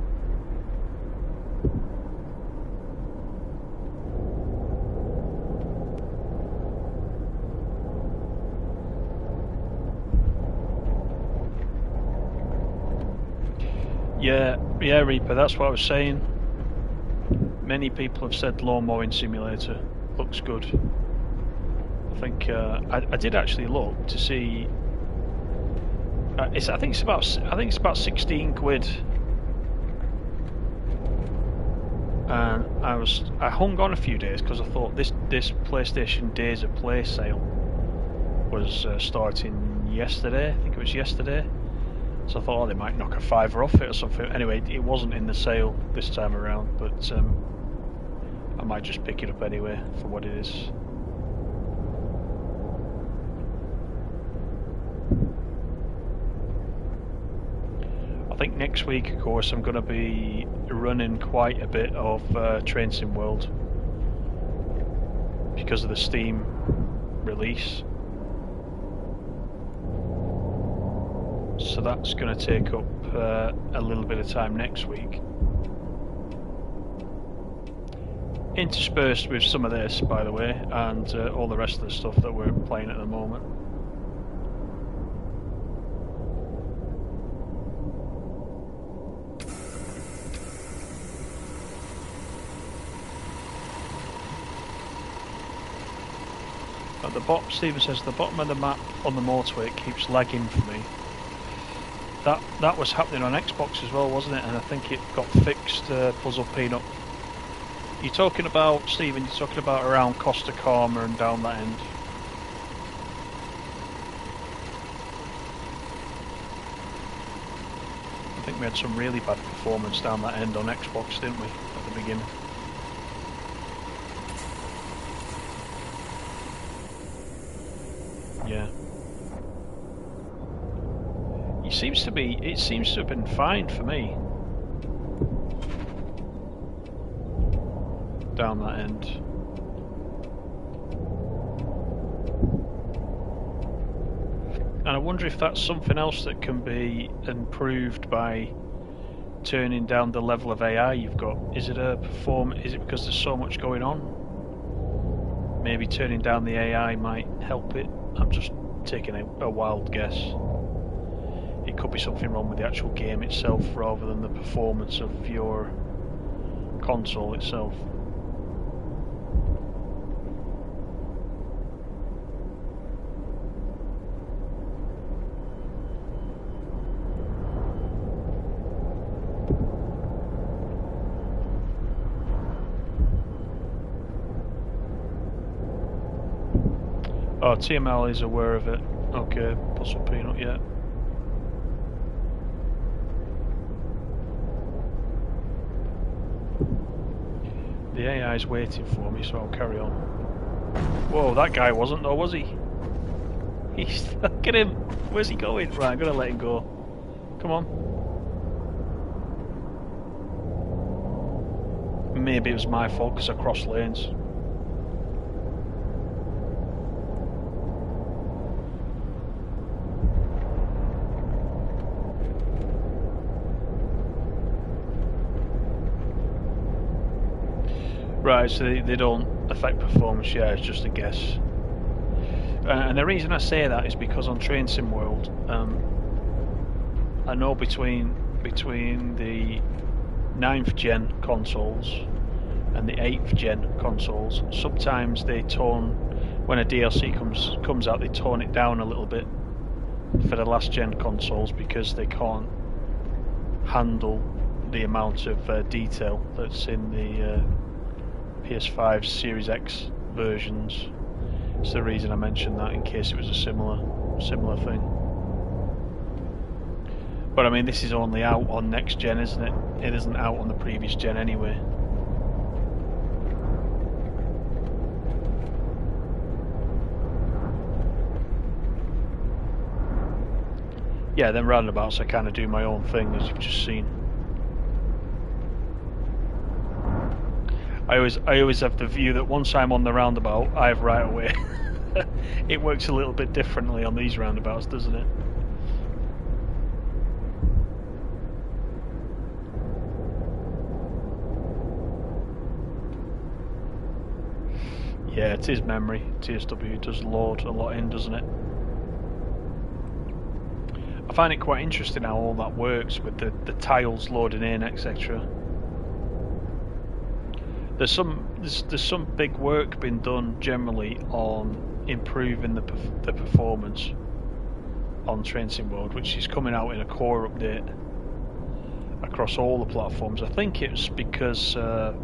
Yeah, Reaper, that's what I was saying. Many people have said Lawn Mowing Simulator looks good. I think I did actually look to see. I think it's about 16 quid. And I hung on a few days because I thought this PlayStation Days of Play sale was starting yesterday. I think it was yesterday. So I thought, oh, they might knock a £5 off it or something. Anyway, it wasn't in the sale this time around, but I might just pick it up anyway for what it is. I think next week, of course, I'm going to be running quite a bit of Train Sim World because of the Steam release. So that's going to take up a little bit of time next week. Interspersed with some of this, by the way, and all the rest of the stuff that we're playing at the moment. At the bottom, Stephen says, the bottom of the map on the motorway keeps lagging for me. That was happening on Xbox as well, wasn't it? And I think it got fixed, Puzzle Peanut. You're talking about, Stephen, you're talking about around Costa Calma and down that end. I think we had some really bad performance down that end on Xbox, didn't we, at the beginning? Yeah. It seems to have been fine for me. Down that end. And I wonder if that's something else that can be improved by turning down the level of AI you've got. Is it because there's so much going on? Maybe turning down the AI might help it. I'm just taking a wild guess. It could be something wrong with the actual game itself rather than the performance of your console itself. Oh, TML is aware of it. Okay, Puzzle Peanut, yeah. The AI's waiting for me, so I'll carry on. Whoa, that guy wasn't though, was he? Look at him! Where's he going? Right, I'm gonna let him go. Come on. Maybe it was my fault because I crossed lanes. Right, so they don't affect performance, yeah, it's just a guess. And the reason I say that is because on Train Sim World, I know between the 9th gen consoles and the 8th gen consoles, sometimes they tone, when a DLC comes out, they tone it down a little bit for the last gen consoles because they can't handle the amount of detail that's in the PS5 Series X versions. It's the reason I mentioned that, in case it was a similar thing. But I mean, this is only out on next gen, isn't it? It isn't out on the previous gen anyway. Yeah, then roundabouts I kind of do my own thing, as you've just seen. I always have the view that once I'm on the roundabout, I have right away. It works a little bit differently on these roundabouts, doesn't it? Yeah, it is memory. TSW does load a lot in, doesn't it? I find it quite interesting how all that works with the tiles loading in, etc. There's some big work being done generally on improving the performance on Train Sim World, which is coming out in a core update across all the platforms. I think it's because the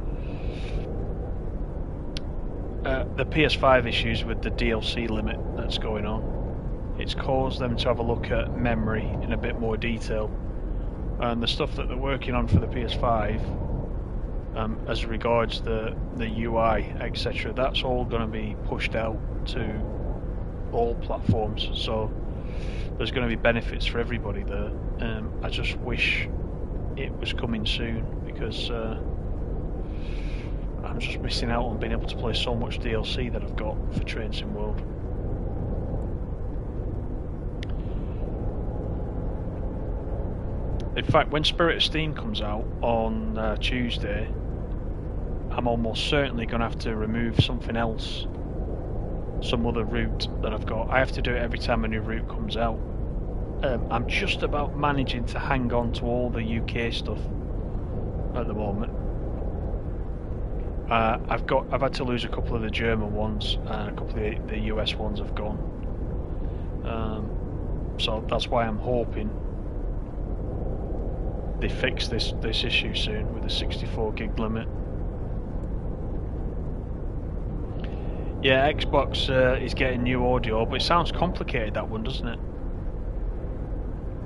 PS5 issues with the DLC limit that's going on, it's caused them to have a look at memory in a bit more detail, and the stuff that they're working on for the PS5 as regards the UI, etc., that's all going to be pushed out to all platforms, so there's going to be benefits for everybody there. I just wish it was coming soon, because I'm just missing out on being able to play so much DLC that I've got for Train Sim World. In fact, when Spirit of Steam comes out on Tuesday, I'm almost certainly going to have to remove something else, some other route that I've got. I have to do it every time a new route comes out. I'm just about managing to hang on to all the UK stuff at the moment. I've had to lose a couple of the German ones, and a couple of the US ones have gone. So that's why I'm hoping they fix this issue soon with the 64 gig limit. Yeah, Xbox is getting new audio, but it sounds complicated, that one, doesn't it?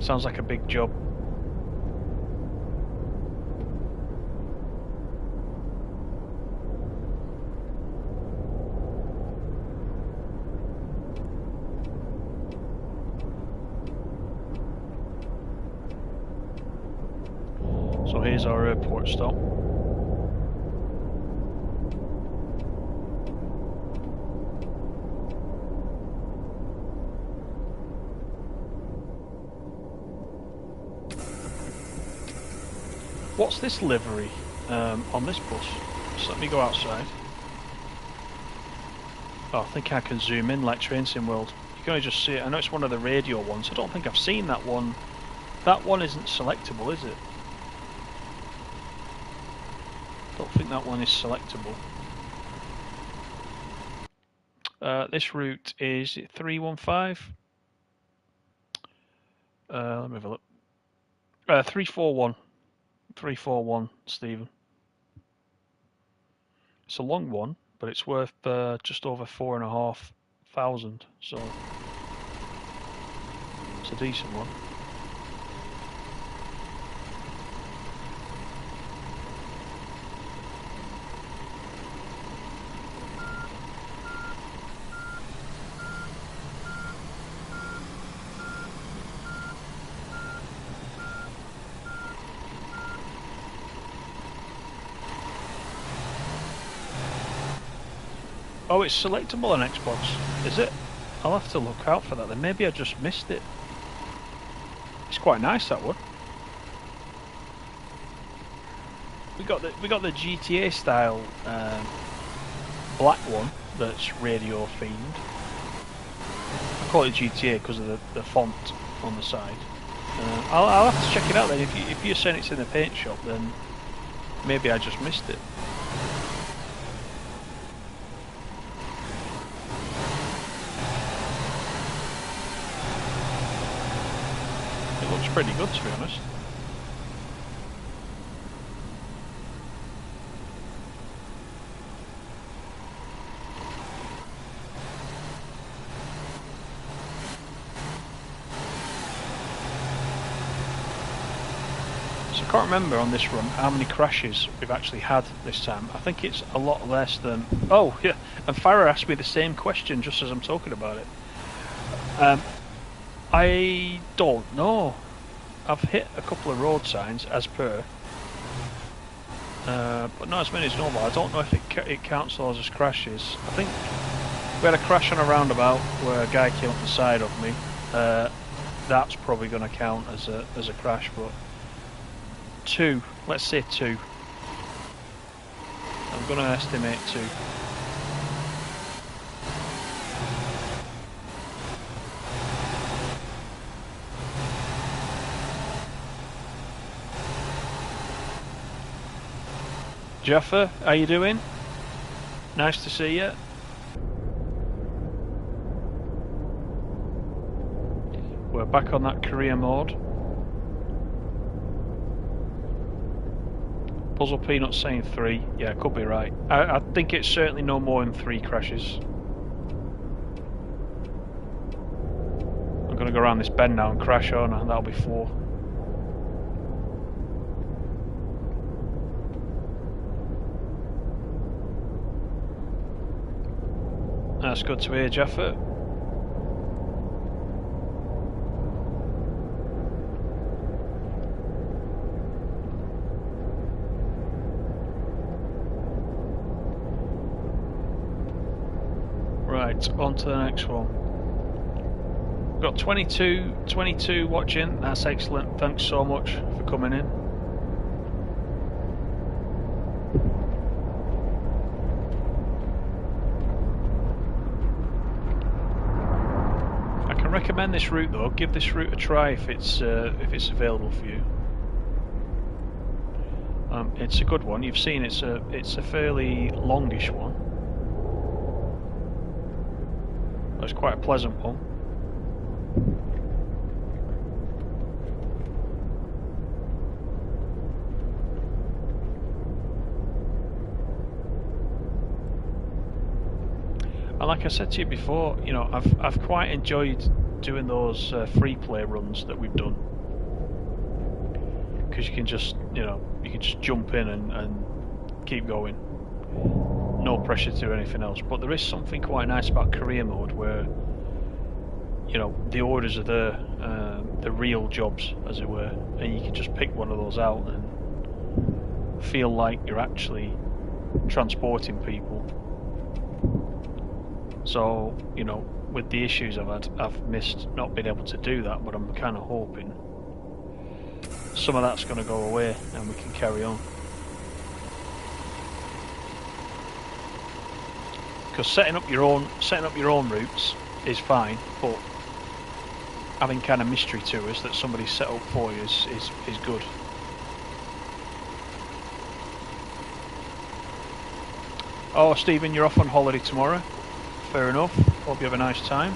Sounds like a big job. So here's our airport stop. What's this livery on this bus? So let me go outside. Oh, I think I can zoom in like Train Sim World. You can only just see it. I know it's one of the radio ones. I don't think I've seen that one. That one isn't selectable, is it? Don't think that one is selectable. This route is 315. Let me have a look. 341. 341, Stephen. It's a long one, but it's worth just over 4,500, so it's a decent one. Oh, it's selectable on Xbox, is it? I'll have to look out for that then. Maybe I just missed it. It's quite nice, that one. We got the GTA style black one that's radio themed. I call it GTA because of the font on the side. I'll have to check it out then. If you're saying it's in the paint shop, then maybe I just missed it. Looks pretty good, to be honest. So I can't remember on this run how many crashes we've actually had this time. I think it's a lot less than... Oh, yeah, and Farah asked me the same question just as I'm talking about it. I don't know. I've hit a couple of road signs as per, but not as many as normal. I don't know if it counts those as crashes. I think we had a crash on a roundabout where a guy came up the side of me. That's probably going to count as a crash, but 2. Let's say 2. I'm going to estimate 2. Jaffa, how you doing? Nice to see you. We're back on that career mode. Puzzle Peanut saying 3. Yeah, could be right. I think it's certainly no more than 3 crashes. I'm going to go around this bend now and crash on, and that'll be 4. That's good to hear, Jaffa. Right, on to the next one. Got 22 watching. That's excellent. Thanks so much for coming in. I can recommend this route though. Give this route a try if it's available for you. It's a good one. You've seen it's a fairly longish one. It's quite a pleasant one. And like I said to you before, you know, I've quite enjoyed doing those free play runs that we've done, because you can just, you know, you can just jump in and keep going. No pressure to do anything else. But there is something quite nice about career mode where, you know, the orders are there, the real jobs, as it were, and you can just pick one of those out and feel like you're actually transporting people. So, you know, with the issues I've had, I've missed not being able to do that, but I'm kind of hoping some of that's going to go away and we can carry on. Because setting up your own routes is fine, but having kind of mystery tours that somebody's set up for you is good. Oh, Stephen, you're off on holiday tomorrow. Fair enough. Hope you have a nice time.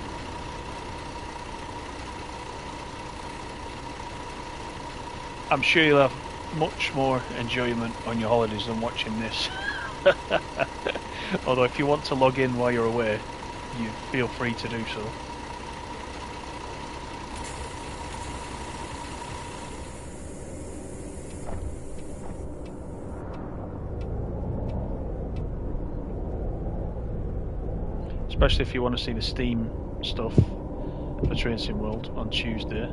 I'm sure you'll have much more enjoyment on your holidays than watching this. Although if you want to log in while you're away, you feel free to do so. Especially if you want to see the Steam stuff for Train Sim World on Tuesday.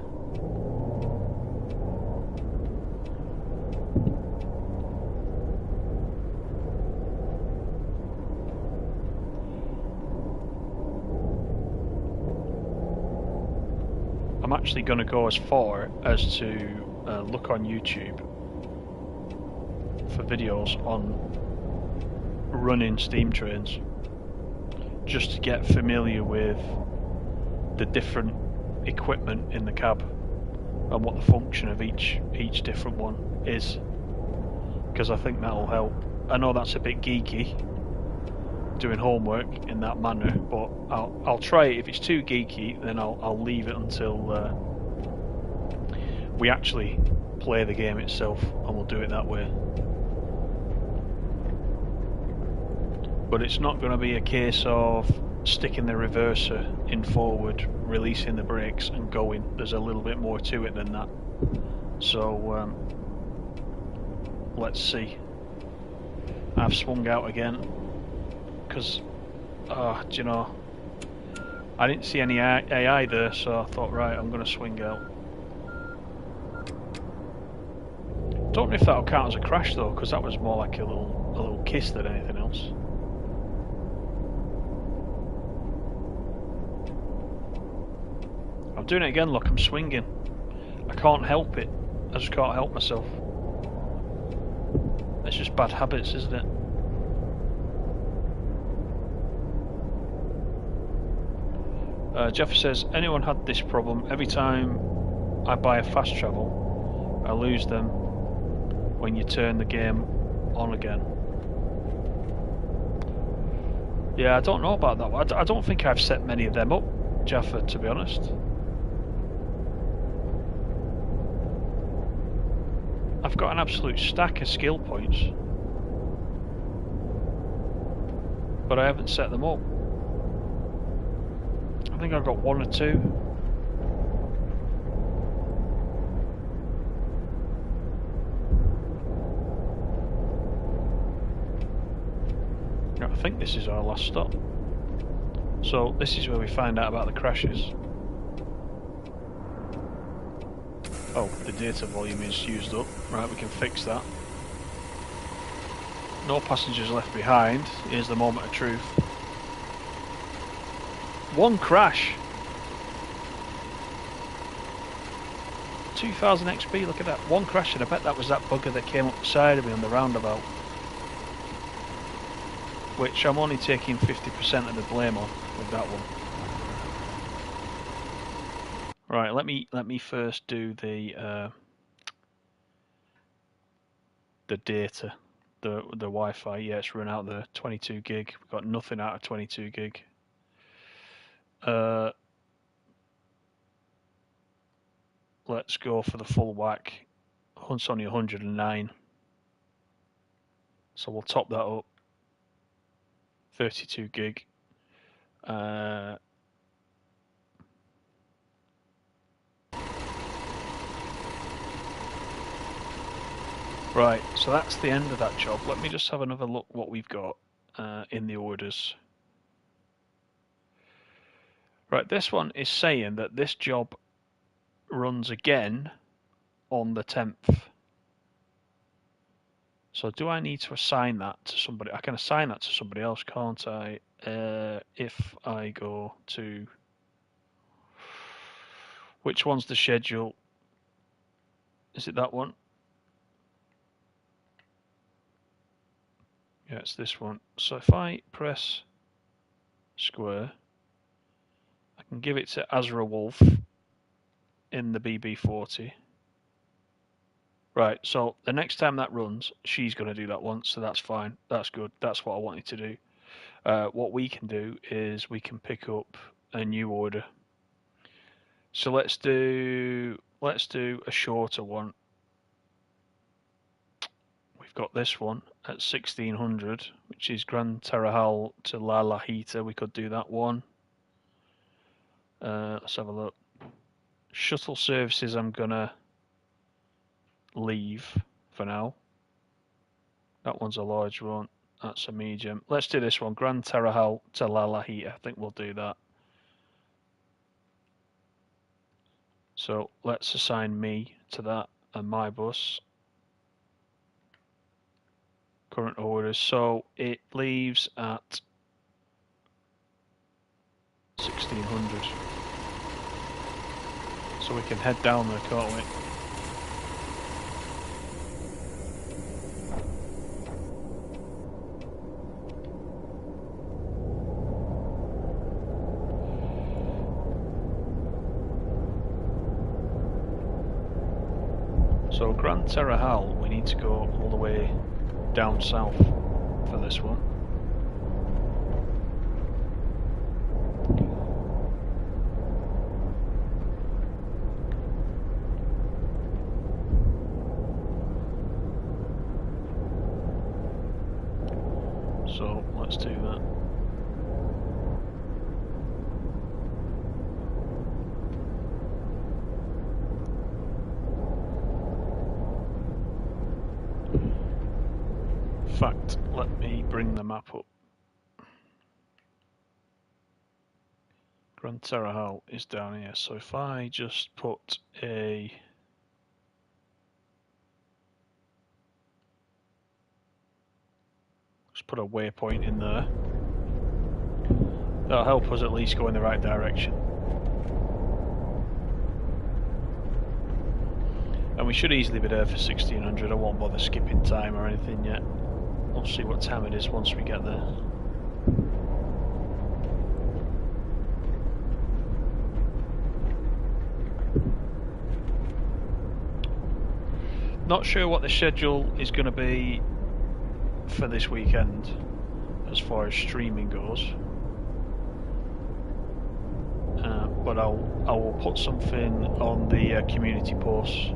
I'm actually going to go as far as to look on YouTube for videos on running steam trains, just to get familiar with the different equipment in the cab and what the function of each different one is, because I think that'll help. I know that's a bit geeky, doing homework in that manner, but I'll try it. If it's too geeky, then I'll leave it until we actually play the game itself, and we'll do it that way. But it's not going to be a case of sticking the reverser in forward, releasing the brakes and going. There's a little bit more to it than that. So let's see. I've swung out again because, do you know, I didn't see any AI there, so I thought, right, I'm going to swing out. Don't know if that'll count as a crash though, because that was more like a little kiss than anything else. I'm doing it again, look, I'm swinging. I can't help it. I just can't help myself. It's just bad habits, isn't it? Jeff says, anyone had this problem? Every time I buy a fast travel, I lose them when you turn the game on again. Yeah, I don't know about that one. I don't think I've set many of them up, Jaffa, to be honest. I've got an absolute stack of skill points, but I haven't set them up. I think I've got one or two. I think this is our last stop. So this is where we find out about the crashes. Oh, the data volume is used up. Right, we can fix that. No passengers left behind. Here's the moment of truth. One crash. 2000 XP, look at that. One crash, and I bet that was that bugger that came up the side of me on the roundabout. Which I'm only taking 50% of the blame on with that one. Right, let me first do the data, the Wi-Fi. Yeah, it's run out the 22 gig. We've got nothing out of 22 gig. Let's go for the full whack. It's only 109, so we'll top that up. 32 gig. Right, so that's the end of that job. Let me just have another look what we've got in the orders. Right, this one is saying that this job runs again on the 10th. So do I need to assign that to somebody? I can assign that to somebody else, can't I? If I go to... Which one's the schedule? Is it that one? Yeah, it's this one. So if I press square, I can give it to Azra Wolf in the BB40. Right, so the next time that runs, she's going to do that once, so that's fine. That's good. That's what I wanted to do. What we can do is we can pick up a new order. So let's do a shorter one. We've got this one at 1600, which is Gran Tarajal to La Lajita. We could do that one. Let's have a look. Shuttle services I'm gonna leave for now. That one's a large one. That's a medium. Let's do this one. Gran Tarajal to La Lajita. I think we'll do that. So let's assign me to that and my bus. Current orders. So it leaves at 1600. So we can head down there, can't we? So Gran Tarajal, we need to go all the way down south for this one. So let's do that. In fact, let me bring the map up. Gran Tarajal is down here, so if I just put a... Just put a waypoint in there. That'll help us at least go in the right direction. And we should easily be there for 1600. I won't bother skipping time or anything yet. We'll see what time it is once we get there. Not sure what the schedule is going to be for this weekend. as far as streaming goes. But I will put something on the community posts.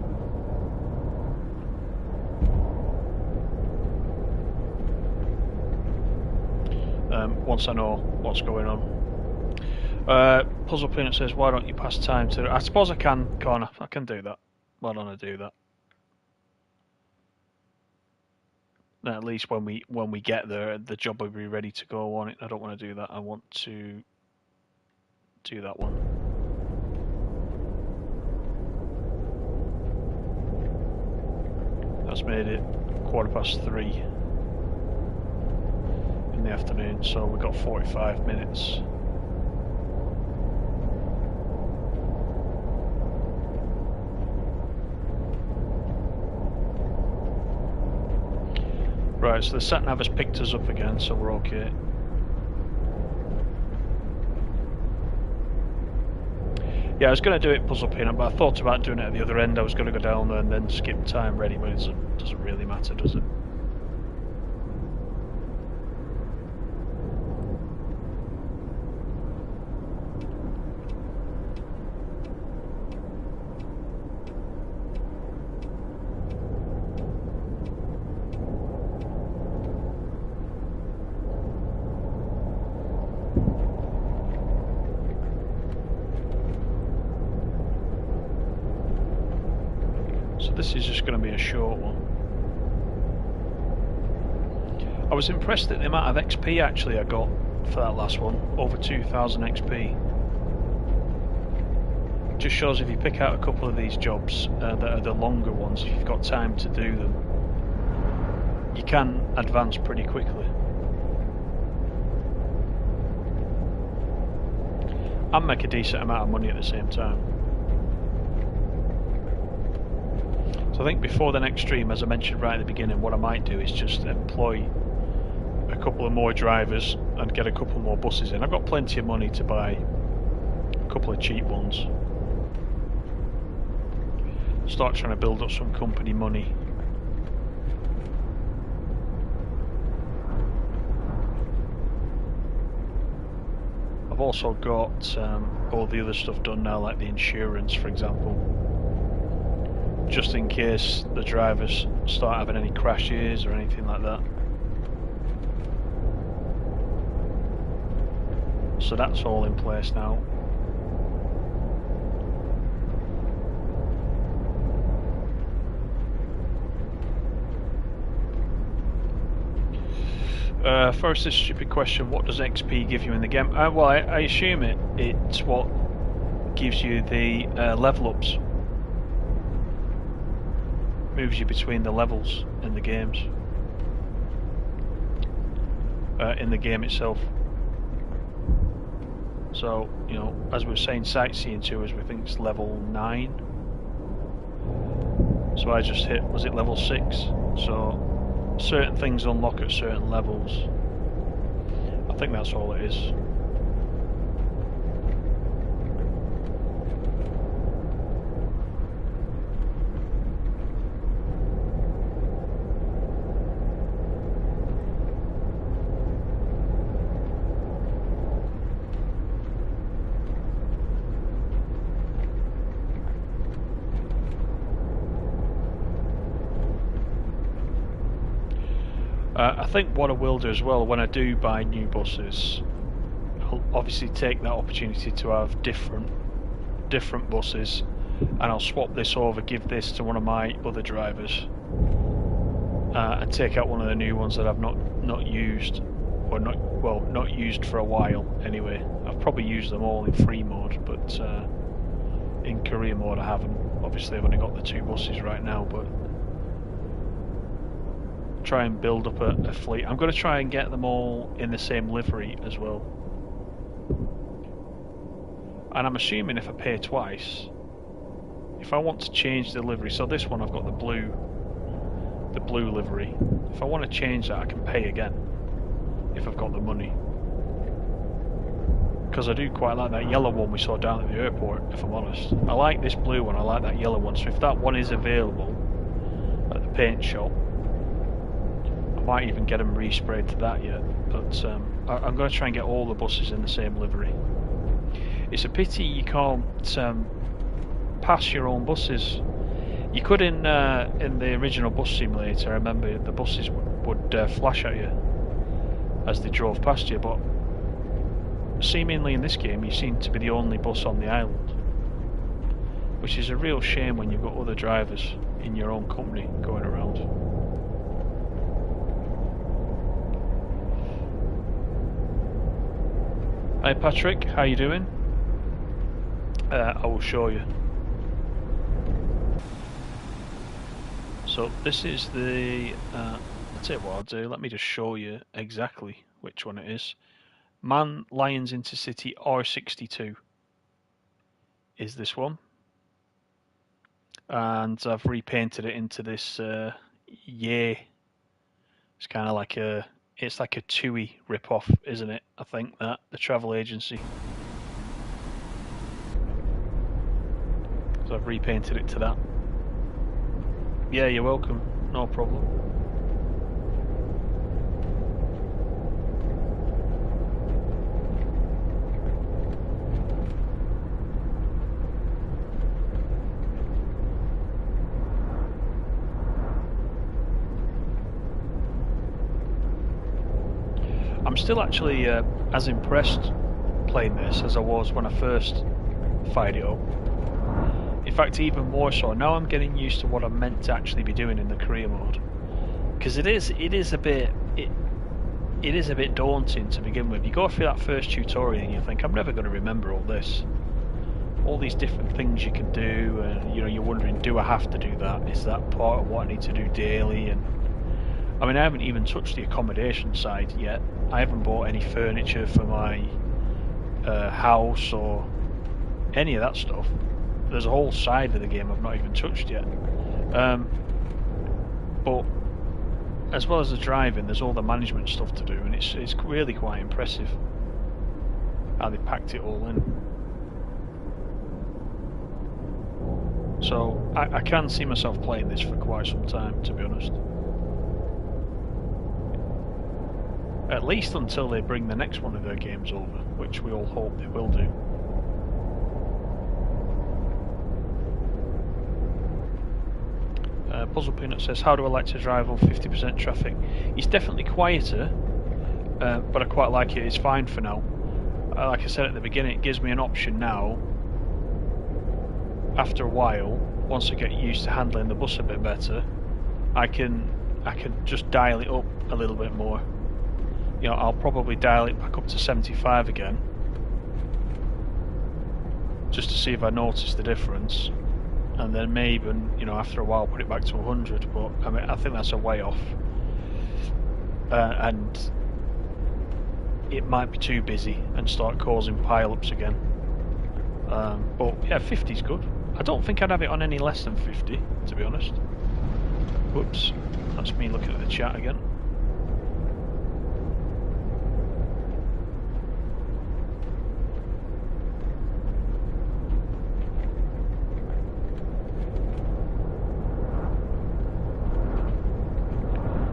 Once I know what's going on. Puzzle Peanut says, why don't you pass time to... I suppose I can, Connor. I can do that. Why don't I do that? Then at least when we get there, the job will be ready to go on it. I don't want to do that. I want to do that one. That's made it 3:15 in the afternoon, so we've got 45 minutes. Right, so the sat-nav has picked us up again, so we're okay. Yeah, I was going to do it Puzzle Peanut, but I thought about doing it at the other end. I was going to go down there and then skip time ready, but it doesn't really matter, does it? This is just going to be a short one. I was impressed at the amount of XP actually I got for that last one, over 2000 XP. Just shows if you pick out a couple of these jobs that are the longer ones, if you've got time to do them, you can advance pretty quickly. And make a decent amount of money at the same time. So I think before the next stream, as I mentioned right at the beginning, what I might do is just employ a couple of more drivers and get a couple more buses in. I've got plenty of money to buy a couple of cheap ones. Start trying to build up some company money. I've also got all the other stuff done now, like the insurance, for example. Just in case the drivers start having any crashes or anything like that. So that's all in place now. First, this stupid question: what does XP give you in the game? Well, I assume it's what gives you the level ups. Moves you between the levels in the games, in the game itself. So, you know, as we were saying, sightseeing tours, we think it's level 9. So I just hit, was it level 6? So certain things unlock at certain levels. I think that's all it is. I think what I will do as well, when I do buy new buses, I'll obviously take that opportunity to have different buses, and I'll swap this over, give this to one of my other drivers, and take out one of the new ones that I've not used, or not used for a while anyway. I've probably used them all in free mode, but in career mode I haven't. Obviously I've only got the 2 buses right now, but try and build up a fleet. I'm going to try and get them all in the same livery as well. And I'm assuming if I pay twice, if I want to change the livery, so this one I've got the blue livery. If I want to change that, I can pay again if I've got the money. Because I do quite like that yellow one we saw down at the airport, if I'm honest. I like this blue one, I like that yellow one, so if that one is available at the paint shop, I might even get them resprayed to that yet. but I'm going to try and get all the buses in the same livery. It's a pity you can't pass your own buses. You could in the original bus simulator. I remember the buses would flash at you as they drove past you, but seemingly in this game you seem to be the only bus on the island, which is a real shame when you've got other drivers in your own company going around. Hi Patrick, how you doing? I will show you. So this is the, I'll tell you what I'll do, let me just show you exactly which one it is. Man Lions Intercity R62 is this one. And I've repainted it into this It's kind of like it's like a TUI rip-off, isn't it? I think that, the travel agency. So I've repainted it to that. Yeah, you're welcome. No problem. I'm still actually as impressed playing this as I was when I first fired it up. In fact, even more so. Now I'm getting used to what I'm meant to actually be doing in the career mode, because it is a bit daunting to begin with. You go through that first tutorial and you think, I'm never going to remember all this, all these different things you can do, and you're wondering, do I have to do that? Is that part of what I need to do daily? And I mean, I haven't even touched the accommodation side yet. I haven't bought any furniture for my house or any of that stuff. There's a whole side of the game I've not even touched yet. But as well as the driving, there's all the management stuff to do, and it's really quite impressive how they packed it all in. So I can see myself playing this for quite some time, to be honest. At least until they bring the next one of their games over, which we all hope they will do. Puzzle Peanut says, how do I like to drive on 50% traffic? It's definitely quieter, but I quite like it. It's fine for now. Like I said at the beginning, it gives me an option now. After a while, once I get used to handling the bus a bit better, I can just dial it up a little bit more. I'll probably dial it back up to 75 again, just to see if I notice the difference, and then maybe, after a while, put it back to 100. But I mean, I think that's a way off, and it might be too busy and start causing pile-ups again. But yeah, 50's good. I don't think I'd have it on any less than 50, to be honest. Whoops, that's me looking at the chat again.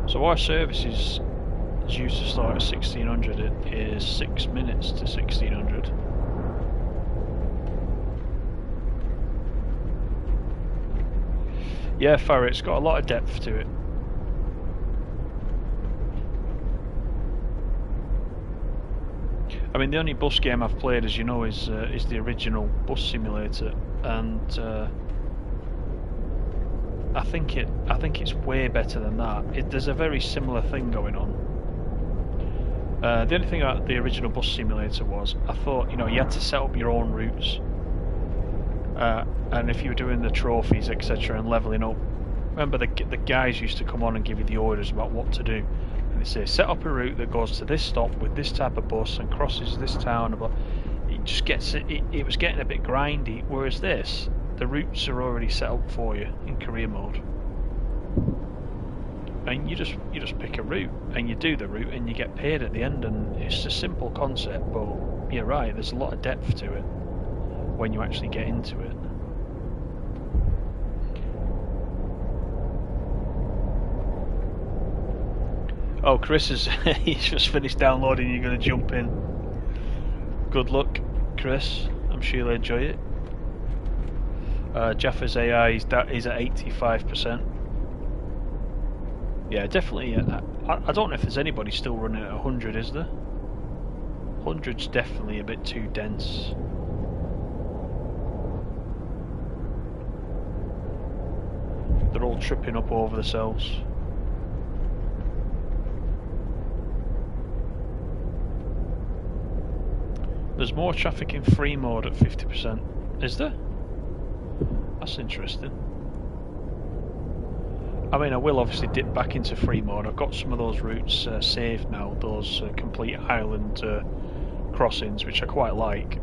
So our service is due to start at 1600. It is 6 minutes to 1600. Yeah, Farah, it's got a lot of depth to it. I mean, the only bus game I've played, as you know, is the original Bus Simulator, and I think it's way better than that. There's a very similar thing going on. The only thing about the original Bus Simulator was, I thought, you had to set up your own routes, and if you were doing the trophies, etc., and leveling up, remember the guys used to come on and give you the orders about what to do, and they say, set up a route that goes to this stop with this type of bus and crosses this town. But it just gets it was getting a bit grindy. Whereas this, the routes are already set up for you in career mode, and you just pick a route and you do the route and you get paid at the end. And it's a simple concept, but you're right, there's a lot of depth to it when you actually get into it. Oh, Chris is he's just finished downloading. You're going to jump in. Good luck, Chris. I'm sure you'll enjoy it. Jaffa's AI is at 85%. Yeah, definitely. I don't know if there's anybody still running at 100, is there? 100's definitely a bit too dense. They're all tripping up over themselves. There's more traffic in free mode at 50%. Is there? That's interesting. I mean, I will obviously dip back into free mode. I've got some of those routes saved now, those complete island crossings, which I quite like.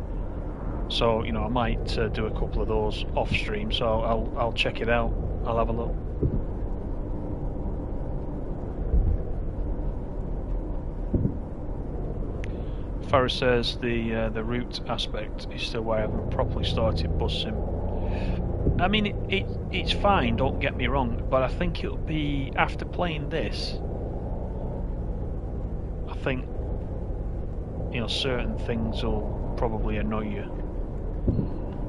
So, you know, I might do a couple of those off stream. So I'll check it out. I'll have a look. Farah says the route aspect is still why I haven't properly started bus sim. I mean, it's fine, don't get me wrong, but I think it'll be, after playing this, I think, you know, certain things will probably annoy you.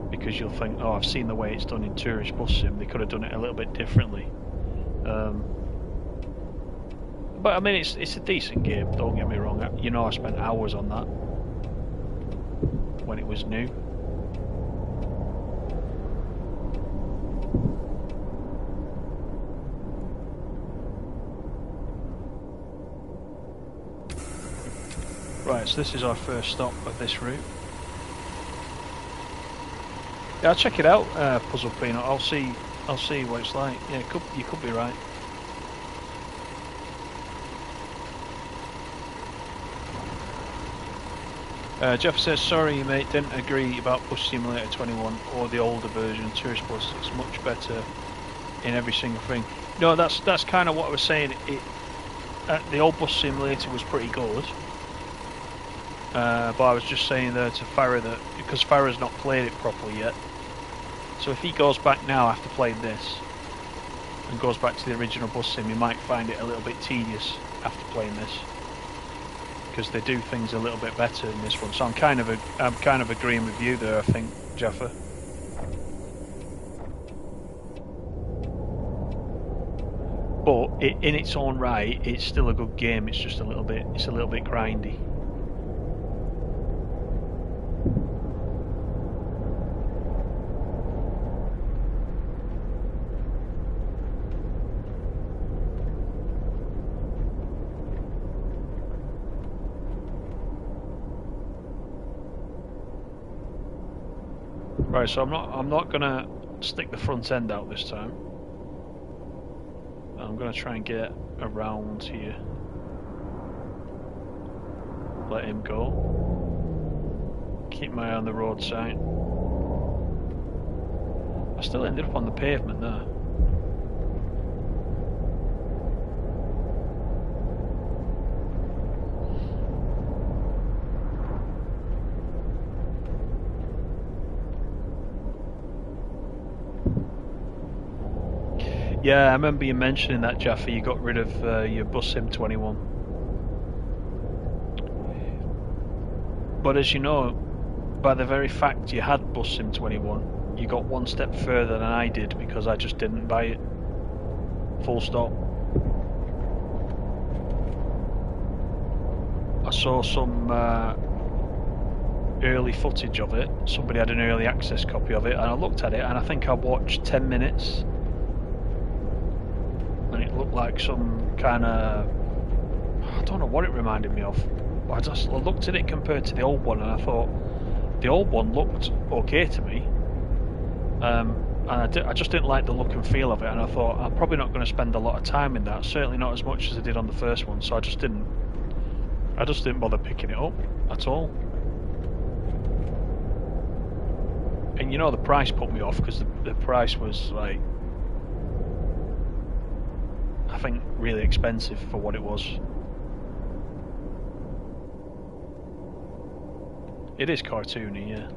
Because you'll think, oh, I've seen the way it's done in Tourist Bus Sim, they could have done it a little bit differently. But I mean, it's a decent game, don't get me wrong. You know, I spent hours on that when it was new. Right, so this is our first stop of this route. Yeah, I'll check it out, Puzzle Peanut. I'll see what it's like. Yeah, you could be right. Jeff says, sorry mate, didn't agree about Bus Simulator 21 or the older version, Tourist Bus. It's much better in every single thing. No, that's kind of what I was saying. The old Bus Simulator was pretty good. But I was just saying there to Farah that, because Farah's not played it properly yet, so if he goes back now after playing this, and goes back to the original Bus Sim, he might find it a little bit tedious after playing this. Because they do things a little bit better in this one, so I'm kind of agreeing with you there, I think, Jaffa. But in its own right, it's still a good game. It's just a little bit grindy. Right, so I'm not gonna stick the front end out this time. I'm gonna try and get around here. Let him go. Keep my eye on the road sign. I still ended up on the pavement there. Yeah, I remember you mentioning that, Jaffa. You got rid of your Bus Sim 21. But as you know, by the very fact you had Bus Sim 21, you got one step further than I did because I just didn't buy it. Full stop. I saw some early footage of it. Somebody had an early access copy of it, and I looked at it, and I think I watched 10 minutes. And it looked like some kind of, I don't know what it reminded me of. I looked at it compared to the old one, and I thought the old one looked okay to me. And I just didn't like the look and feel of it, and I thought I'm probably not going to spend a lot of time in that. Certainly not as much as I did on the first one. So I just didn't bother picking it up at all. And you know, the price put me off because the price was like, I think, really expensive for what it was. It is cartoony, yeah.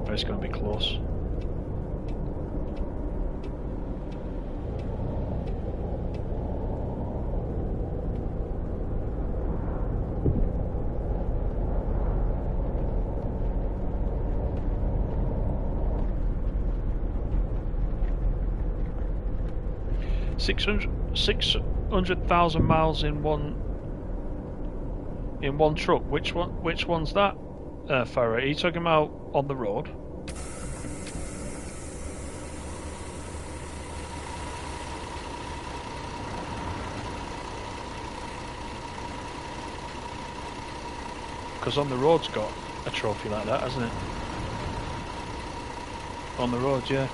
But it's going to be close. 600,000 miles in one truck. Which one? Which one's that, Farah? Are you talking about on the road? Because on the road's got a trophy like that, hasn't it? On the road, yeah.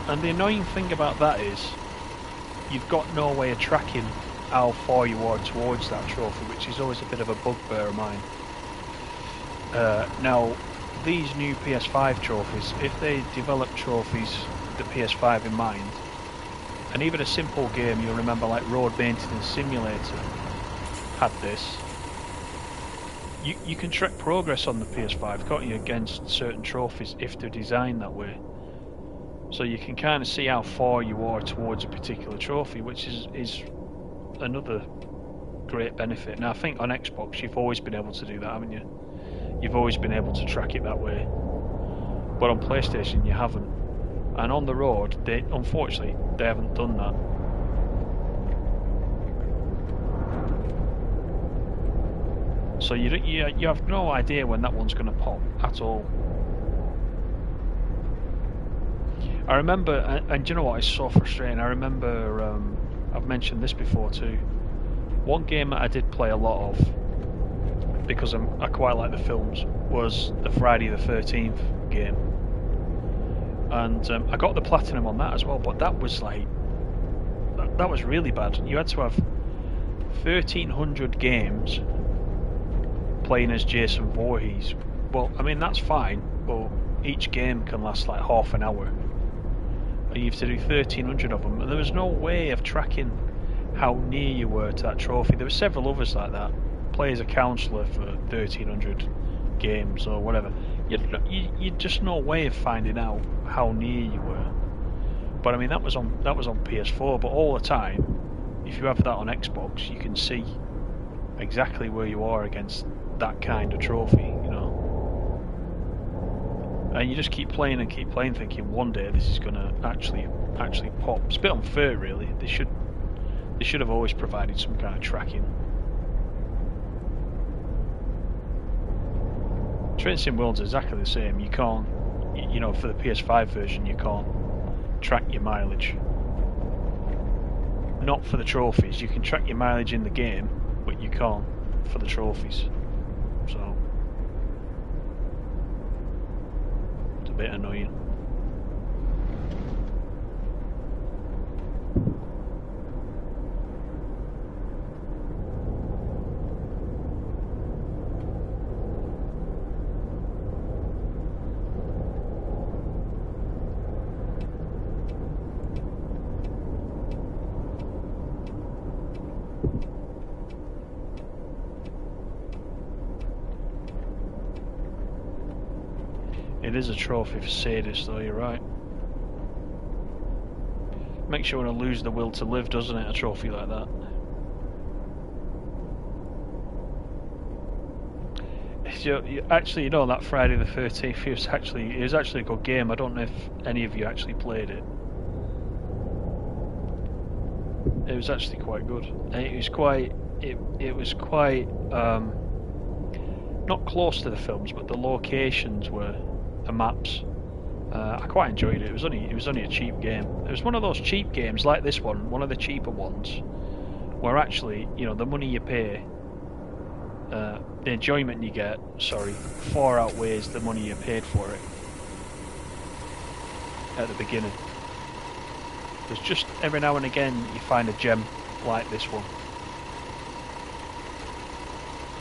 And the annoying thing about that is you've got no way of tracking how far you are towards that trophy, which is always a bit of a bugbear of mine. Now, these new PS5 trophies, if they develop trophies with the PS5 in mind, and even a simple game, you'll remember like Road Maintenance Simulator had this, you can track progress on the PS5, can't you, against certain trophies if they're designed that way. So you can kind of see how far you are towards a particular trophy, which is another great benefit. Now I think on Xbox you've always been able to do that, haven't you? You've always been able to track it that way. But on PlayStation you haven't. And on the road, unfortunately, they haven't done that. So you have no idea when that one's going to pop at all. I remember, and do you know what, it's so frustrating. I remember, I've mentioned this before too. One game that I did play a lot of, because I quite like the films, was the Friday the 13th game. And I got the platinum on that as well, but that was like, that was really bad. You had to have 1,300 games playing as Jason Voorhees. Well, I mean, that's fine, but each game can last like half an hour. And you have to do 1,300 of them, and there was no way of tracking how near you were to that trophy. There were several others like that. Play as a counsellor for 1,300 games or whatever. You just no way of finding out how near you were. But I mean, that was on PS4. But all the time, if you have that on Xbox, you can see exactly where you are against that kind of trophy, you know. And you just keep playing and keep playing, thinking one day this is gonna actually pop. It's a bit unfair, really. They should have always provided some kind of tracking. Train Sim World's exactly the same. You can't, you know, for the PS5 version, you can't track your mileage. Not for the trophies. You can track your mileage in the game, but you can't for the trophies. So it's a bit annoying. It is a trophy for sadist, though, you're right. Makes you want to lose the will to live, doesn't it, a trophy like that? Actually, you know, that Friday the 13th, it was actually a good game. I don't know if any of you actually played it. It was actually quite good. It was quite not close to the films, but the locations were, the maps. I quite enjoyed it. It was only a cheap game. It was one of those cheap games like this one of the cheaper ones, where actually, you know, the money you pay, the enjoyment you get, far outweighs the money you paid for it at the beginning. There's just every now and again you find a gem like this one,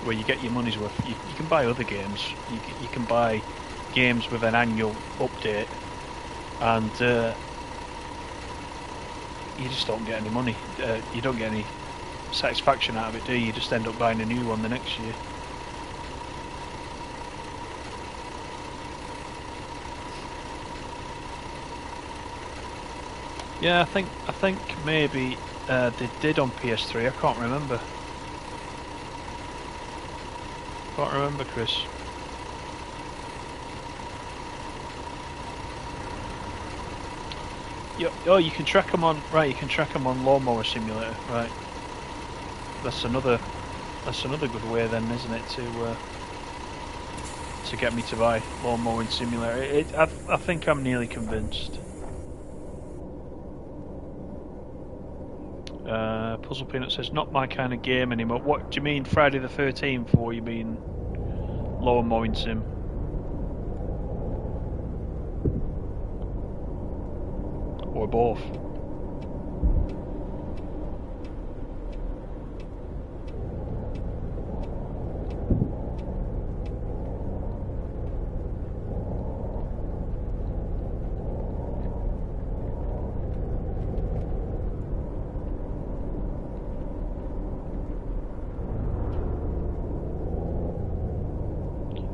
where you get your money's worth. You can buy other games. You can buy games with an annual update, and you just don't get any money. You don't get any satisfaction out of it, do you? You just end up buying a new one the next year. Yeah, I think maybe they did on PS3. I can't remember. Can't remember, Chris. Oh, you can track them on, right, you can track them on Lawnmower Simulator, right. That's another good way then, isn't it, to get me to buy Lawnmowing Simulator. I think I'm nearly convinced. Puzzle Peanut says, not my kind of game anymore. What do you mean, Friday the 13th, or you mean Lawnmowing Sim? Or both?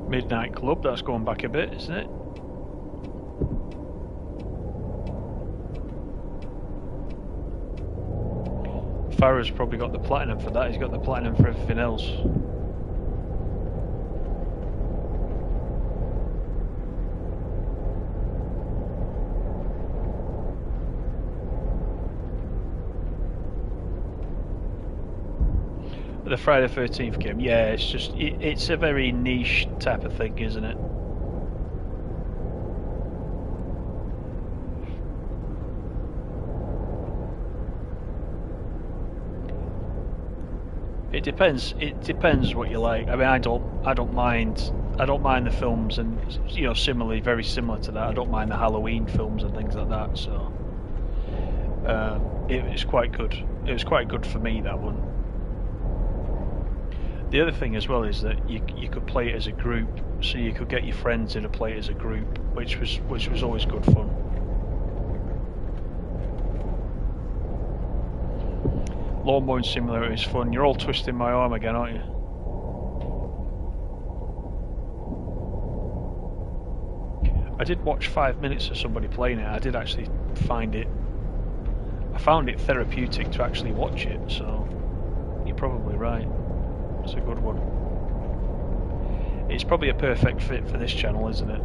Midnight Club, that's going back a bit, isn't it? Farrah's probably got the platinum for that, he's got the platinum for everything else. The Friday the 13th game, yeah, it's just, it's a very niche type of thing, isn't it? It depends. It depends what you like. I mean, I don't mind the films, and you know, similarly, very similar to that. I don't mind the Halloween films and things like that. So it was quite good. It was quite good for me, that one. The other thing as well is that you could play it as a group, so you could get your friends in to play it as a group, which was always good fun. Lawnmowing Simulator is fun. You're all twisting my arm again, aren't you? I did watch 5 minutes of somebody playing it. I did actually find it. I found it therapeutic to actually watch it. So you're probably right. It's a good one. It's probably a perfect fit for this channel, isn't it?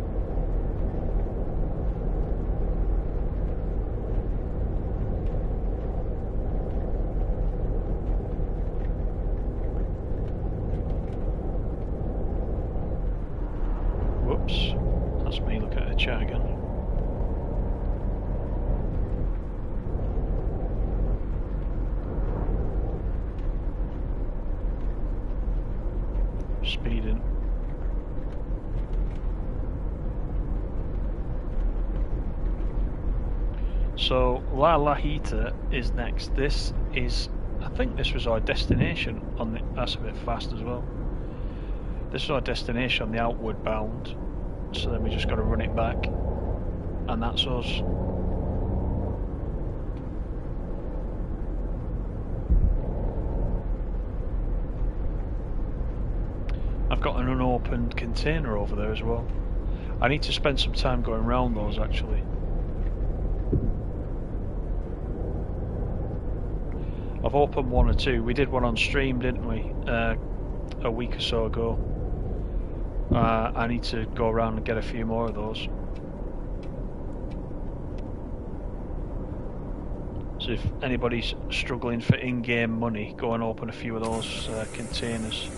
Whoops. That's me looking at the chat again. Speeding. So La Lajita is next. This is, I think this was our destination on the, that's a bit fast as well. This is our destination on the outward bound. So then we just got to run it back, and that's us. I've got an unopened container over there as well. I need to spend some time going around those actually. I've opened one or two. We did one on stream, didn't we? A week or so ago. I need to go around and get a few more of those. So if anybody's struggling for in-game money, go and open a few of those containers.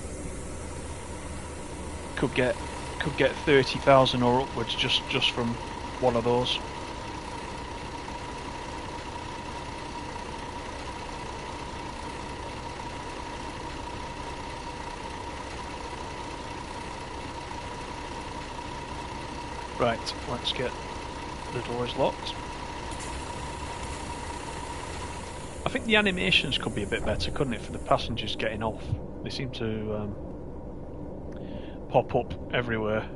Could get 30,000 or upwards just from one of those. Right, let's get the doors locked. I think the animations could be a bit better, couldn't it, for the passengers getting off? They seem to pop up everywhere,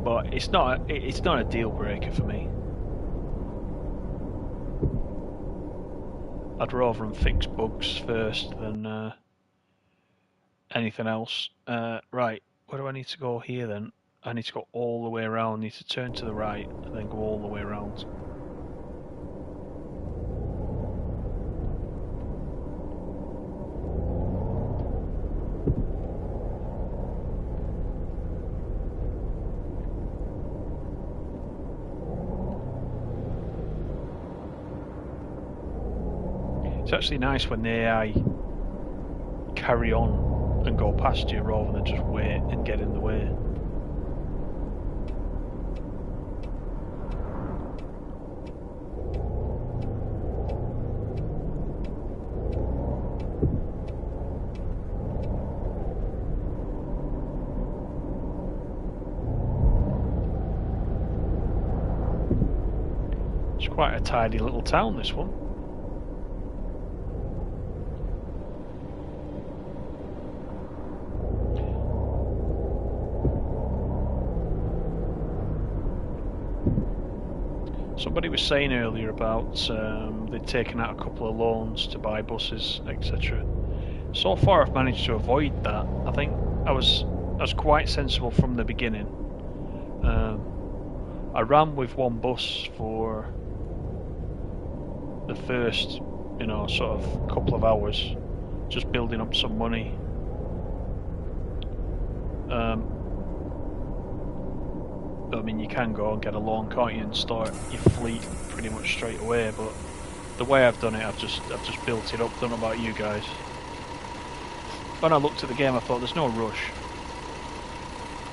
but it's not a deal breaker for me. I'd rather them fix bugs first than anything else. Right, where do I need to go here then? I need to go all the way around. I need to turn to the right and then go all the way around. It's actually nice when the AI carry on and go past you rather than just wait and get in the way. It's quite a tidy little town, this one. Somebody was saying earlier about they'd taken out a couple of loans to buy buses, etc. So far, I've managed to avoid that. I think I was quite sensible from the beginning. I ran with one bus for the first, sort of couple of hours, just building up some money. I mean, you can go and get a loan, can't you, and start your fleet pretty much straight away. But the way I've done it, I've just built it up. Don't know about you guys. When I looked at the game, I thought there's no rush,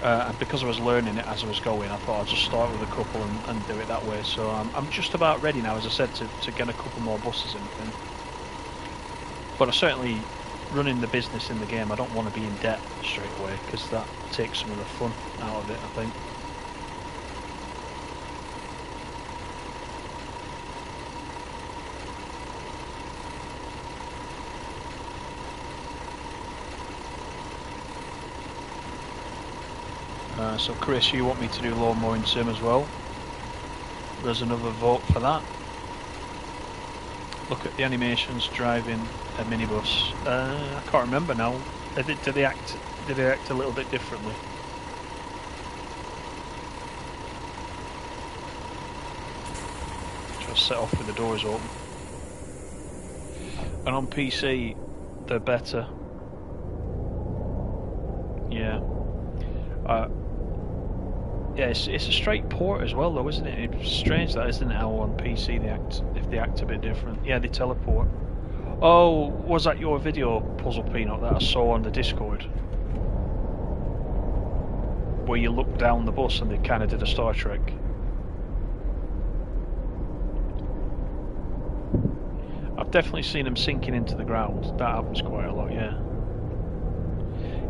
and because I was learning it as I was going, I thought I'd just start with a couple and do it that way. So I'm just about ready now, as I said, to get a couple more buses in. But I certainly, running the business in the game, I don't want to be in debt straight away, because that takes some of the fun out of it, I think. So Chris, you want me to do lawn mowing sim as well? There's another vote for that. Look at the animations driving a minibus. I can't remember now. Did they act a little bit differently? Just set off with the doors open. And on PC, they're better. Yeah. Yeah, it's a straight port as well, though, isn't it? It's strange that, isn't it? How on PC they act a bit different. Yeah, they teleport. Oh, was that your video, Puzzle Peanut, that I saw on the Discord, where you looked down the bus and they kind of did a Star Trek? I've definitely seen them sinking into the ground. That happens quite a lot, yeah.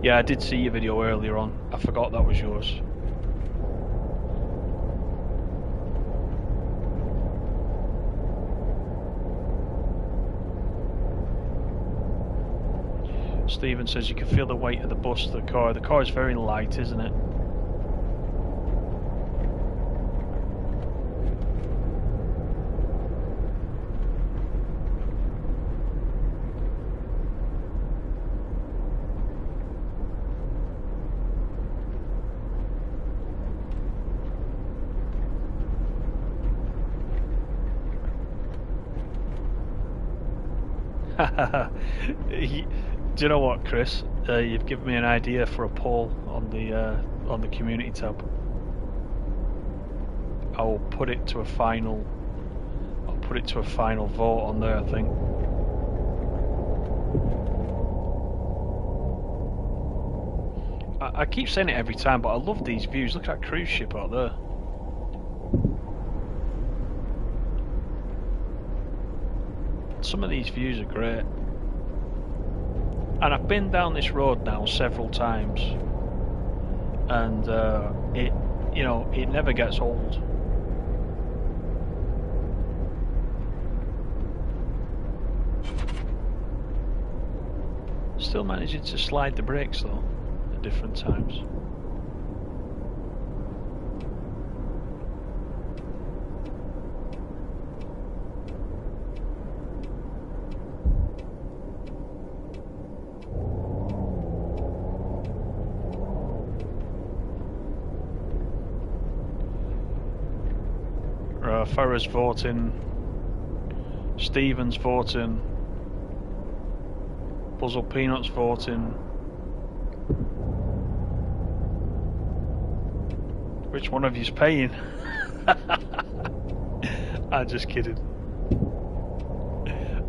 Yeah, I did see your video earlier on. I forgot that was yours. Stephen says you can feel the weight of the bus to the car. The car is very light, isn't it? Do you know what, Chris? You've given me an idea for a poll on the community tab. I'll put it to a final. I'll put it to a final vote on there, I think. I keep saying it every time, but I love these views. Look at that cruise ship out there. Some of these views are great. And I've been down this road now several times, and it never gets old. Still managing to slide the brakes though at different times. Farrah's voting, Stephen's voting, Puzzle Peanut's voting. Which one of you's paying? I'm just kidding.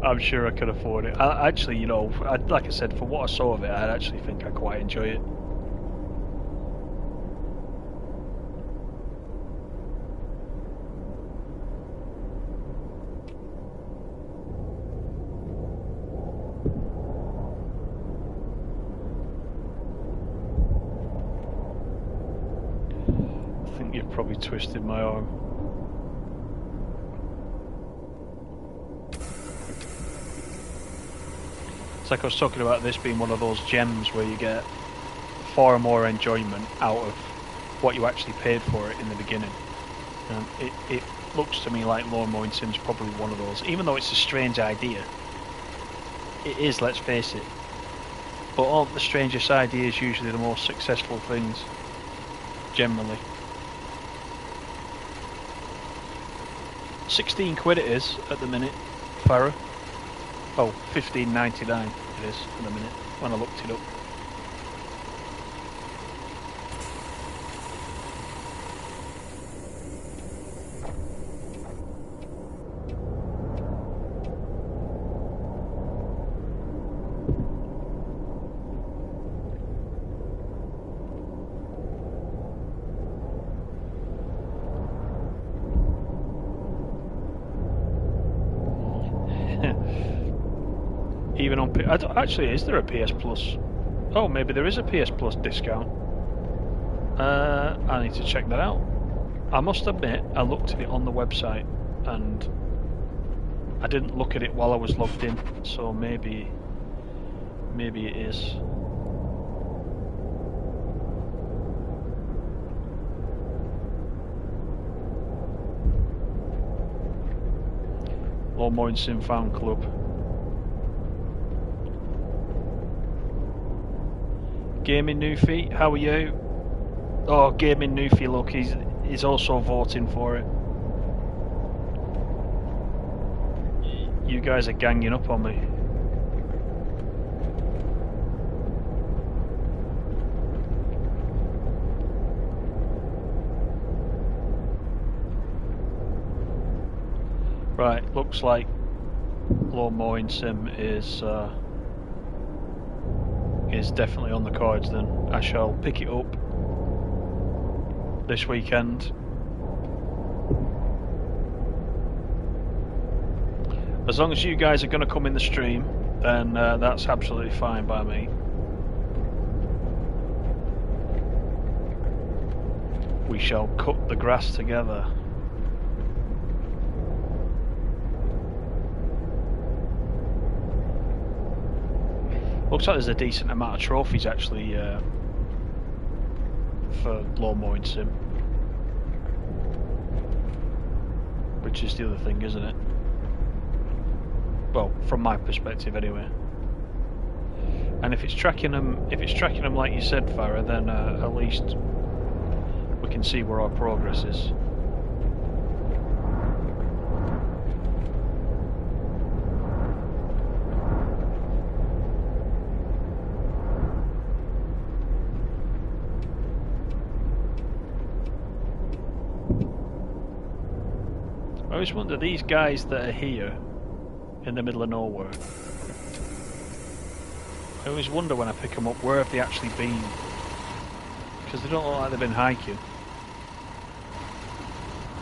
I'm sure I could afford it. Actually, you know, like I said, for what I saw of it, I actually think I quite enjoy it. I think you've probably twisted my arm. It's like I was talking about this being one of those gems where you get far more enjoyment out of what you actually paid for it in the beginning. It looks to me like Lawn Mowing Sim's probably one of those, even though it's a strange idea. It is, let's face it. But all the strangest ideas usually the most successful things, generally. 16 quid it is at the minute, Farah. Oh, 15.99 it is at the minute when I looked it up. Even on actually, is there a PS Plus? Oh, maybe there is a PS Plus discount. I need to check that out. I must admit, I looked at it on the website and I didn't look at it while I was logged in, so maybe it is. Lawn Mowing Sim Fan Club. Gaming Newfie, how are you? Oh, Gaming Newfie, look, he's also voting for it. You guys are ganging up on me. Right, looks like Lawn Mowing Sim is definitely on the cards then. I shall pick it up this weekend. As long as you guys are going to come in the stream, then that's absolutely fine by me. We shall cut the grass together. Looks like there's a decent amount of trophies actually for Lawn Mowing Sim, which is the other thing, isn't it? Well, from my perspective anyway. And if it's tracking them, like you said, Farah, then at least we can see where our progress is. I always wonder, these guys that are here in the middle of nowhere, I always wonder when I pick them up, where have they actually been? Because they don't look like they've been hiking.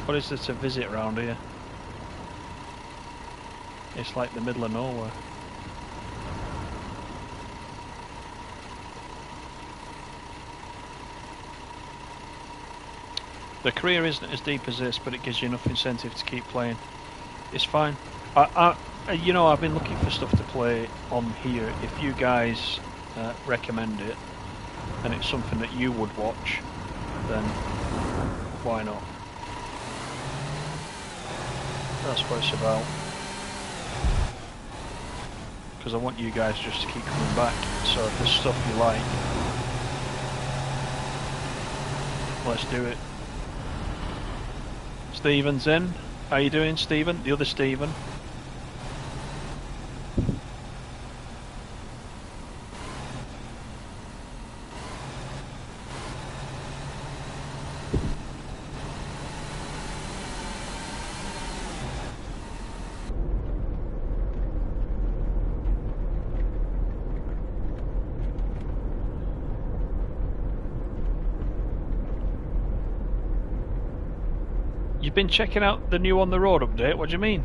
What is there to visit around here? It's like the middle of nowhere. The career isn't as deep as this, but it gives you enough incentive to keep playing. It's fine. You know, I've been looking for stuff to play on here. If you guys recommend it, and it's something that you would watch, then why not? That's what it's about. Because I want you guys just to keep coming back. So if there's stuff you like, let's do it. Stephen's in. How you doing, Stephen? The other Stephen. You've been checking out the new on the road update? What do you mean?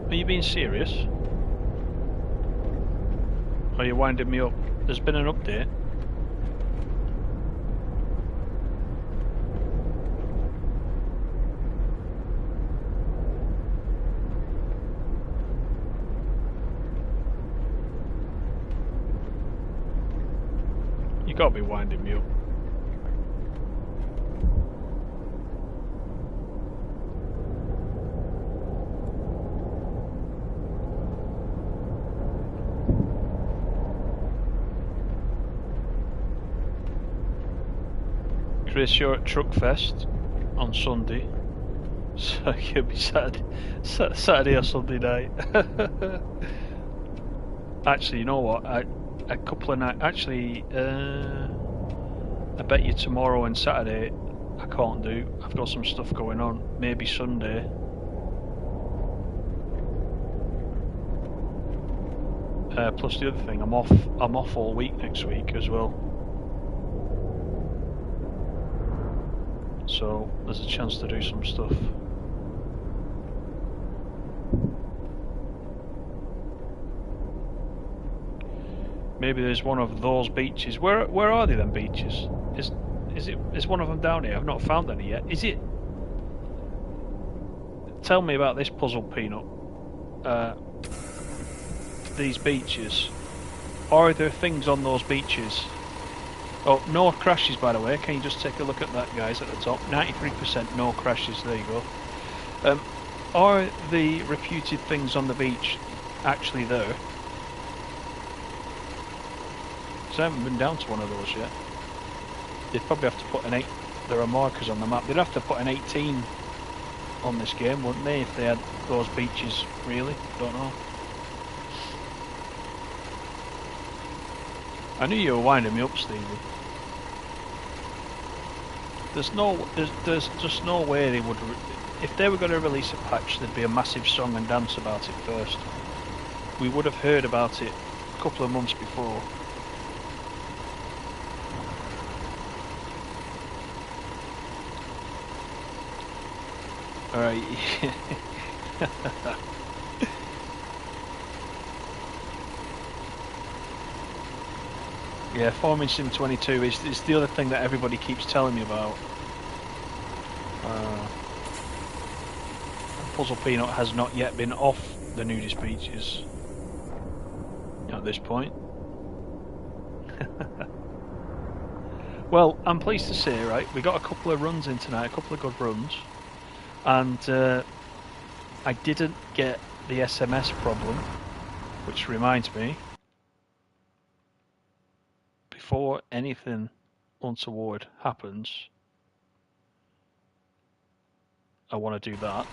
Are you being serious? Or are you winding me up? There's been an update. You gotta be winding me up. Chris, you're at Truckfest on Sunday, so you'll be Saturday or Sunday night. Actually, you know what? A couple of nights. Actually, I bet you tomorrow and Saturday I can't do. I've got some stuff going on. Maybe Sunday. Plus the other thing, I'm off all week next week as well. So there's a chance to do some stuff. Maybe there's one of those beaches. Where are they, them beaches? Is one of them down here? I've not found any yet. Is it? Tell me about this puzzle, Peanut. These beaches. Are there things on those beaches? Oh, no crashes, by the way. Can you just take a look at that, guys, at the top? 93% no crashes. There you go. Are the reputed things on the beach actually there? Because I haven't been down to one of those yet. They'd probably have to put an 8. There are markers on the map. They'd have to put an 18 on this game, wouldn't they, if they had those beaches, really? Don't know. I knew you were winding me up, Stevie. There's just no way they would. If they were going to release a patch, there'd be a massive song and dance about it first. We would have heard about it a couple of months before. Alright. Yeah, Farming Sim 22 is the other thing that everybody keeps telling me about. Puzzle Peanut has not yet been off the nudist beaches at this point. Well, I'm pleased to say, right, we got a couple of runs in tonight, a couple of good runs, and I didn't get the SMS problem, which reminds me, before anything untoward happens, I want to do that.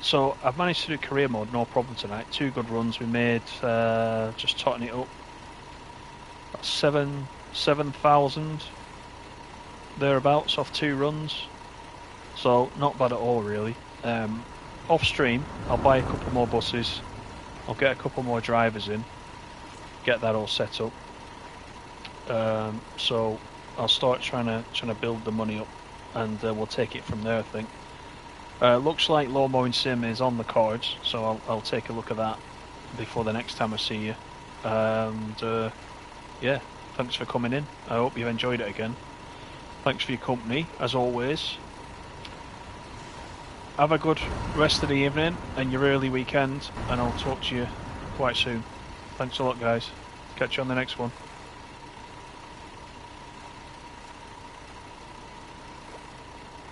So I've managed to do career mode, no problem tonight. 2 good runs we made, just totting it up. That's 7,000 thereabouts off 2 runs. So not bad at all, really. Off stream, I'll buy a couple more buses. I'll get a couple more drivers in. Get that all set up. So I'll start trying to build the money up, and we'll take it from there, I think. Looks like Lawn Mowing Sim is on the cards, so I'll take a look at that before the next time I see you. And yeah, thanks for coming in. I hope you've enjoyed it again. Thanks for your company, as always. Have a good rest of the evening and your early weekend, and I'll talk to you quite soon. Thanks a lot, guys. Catch you on the next one.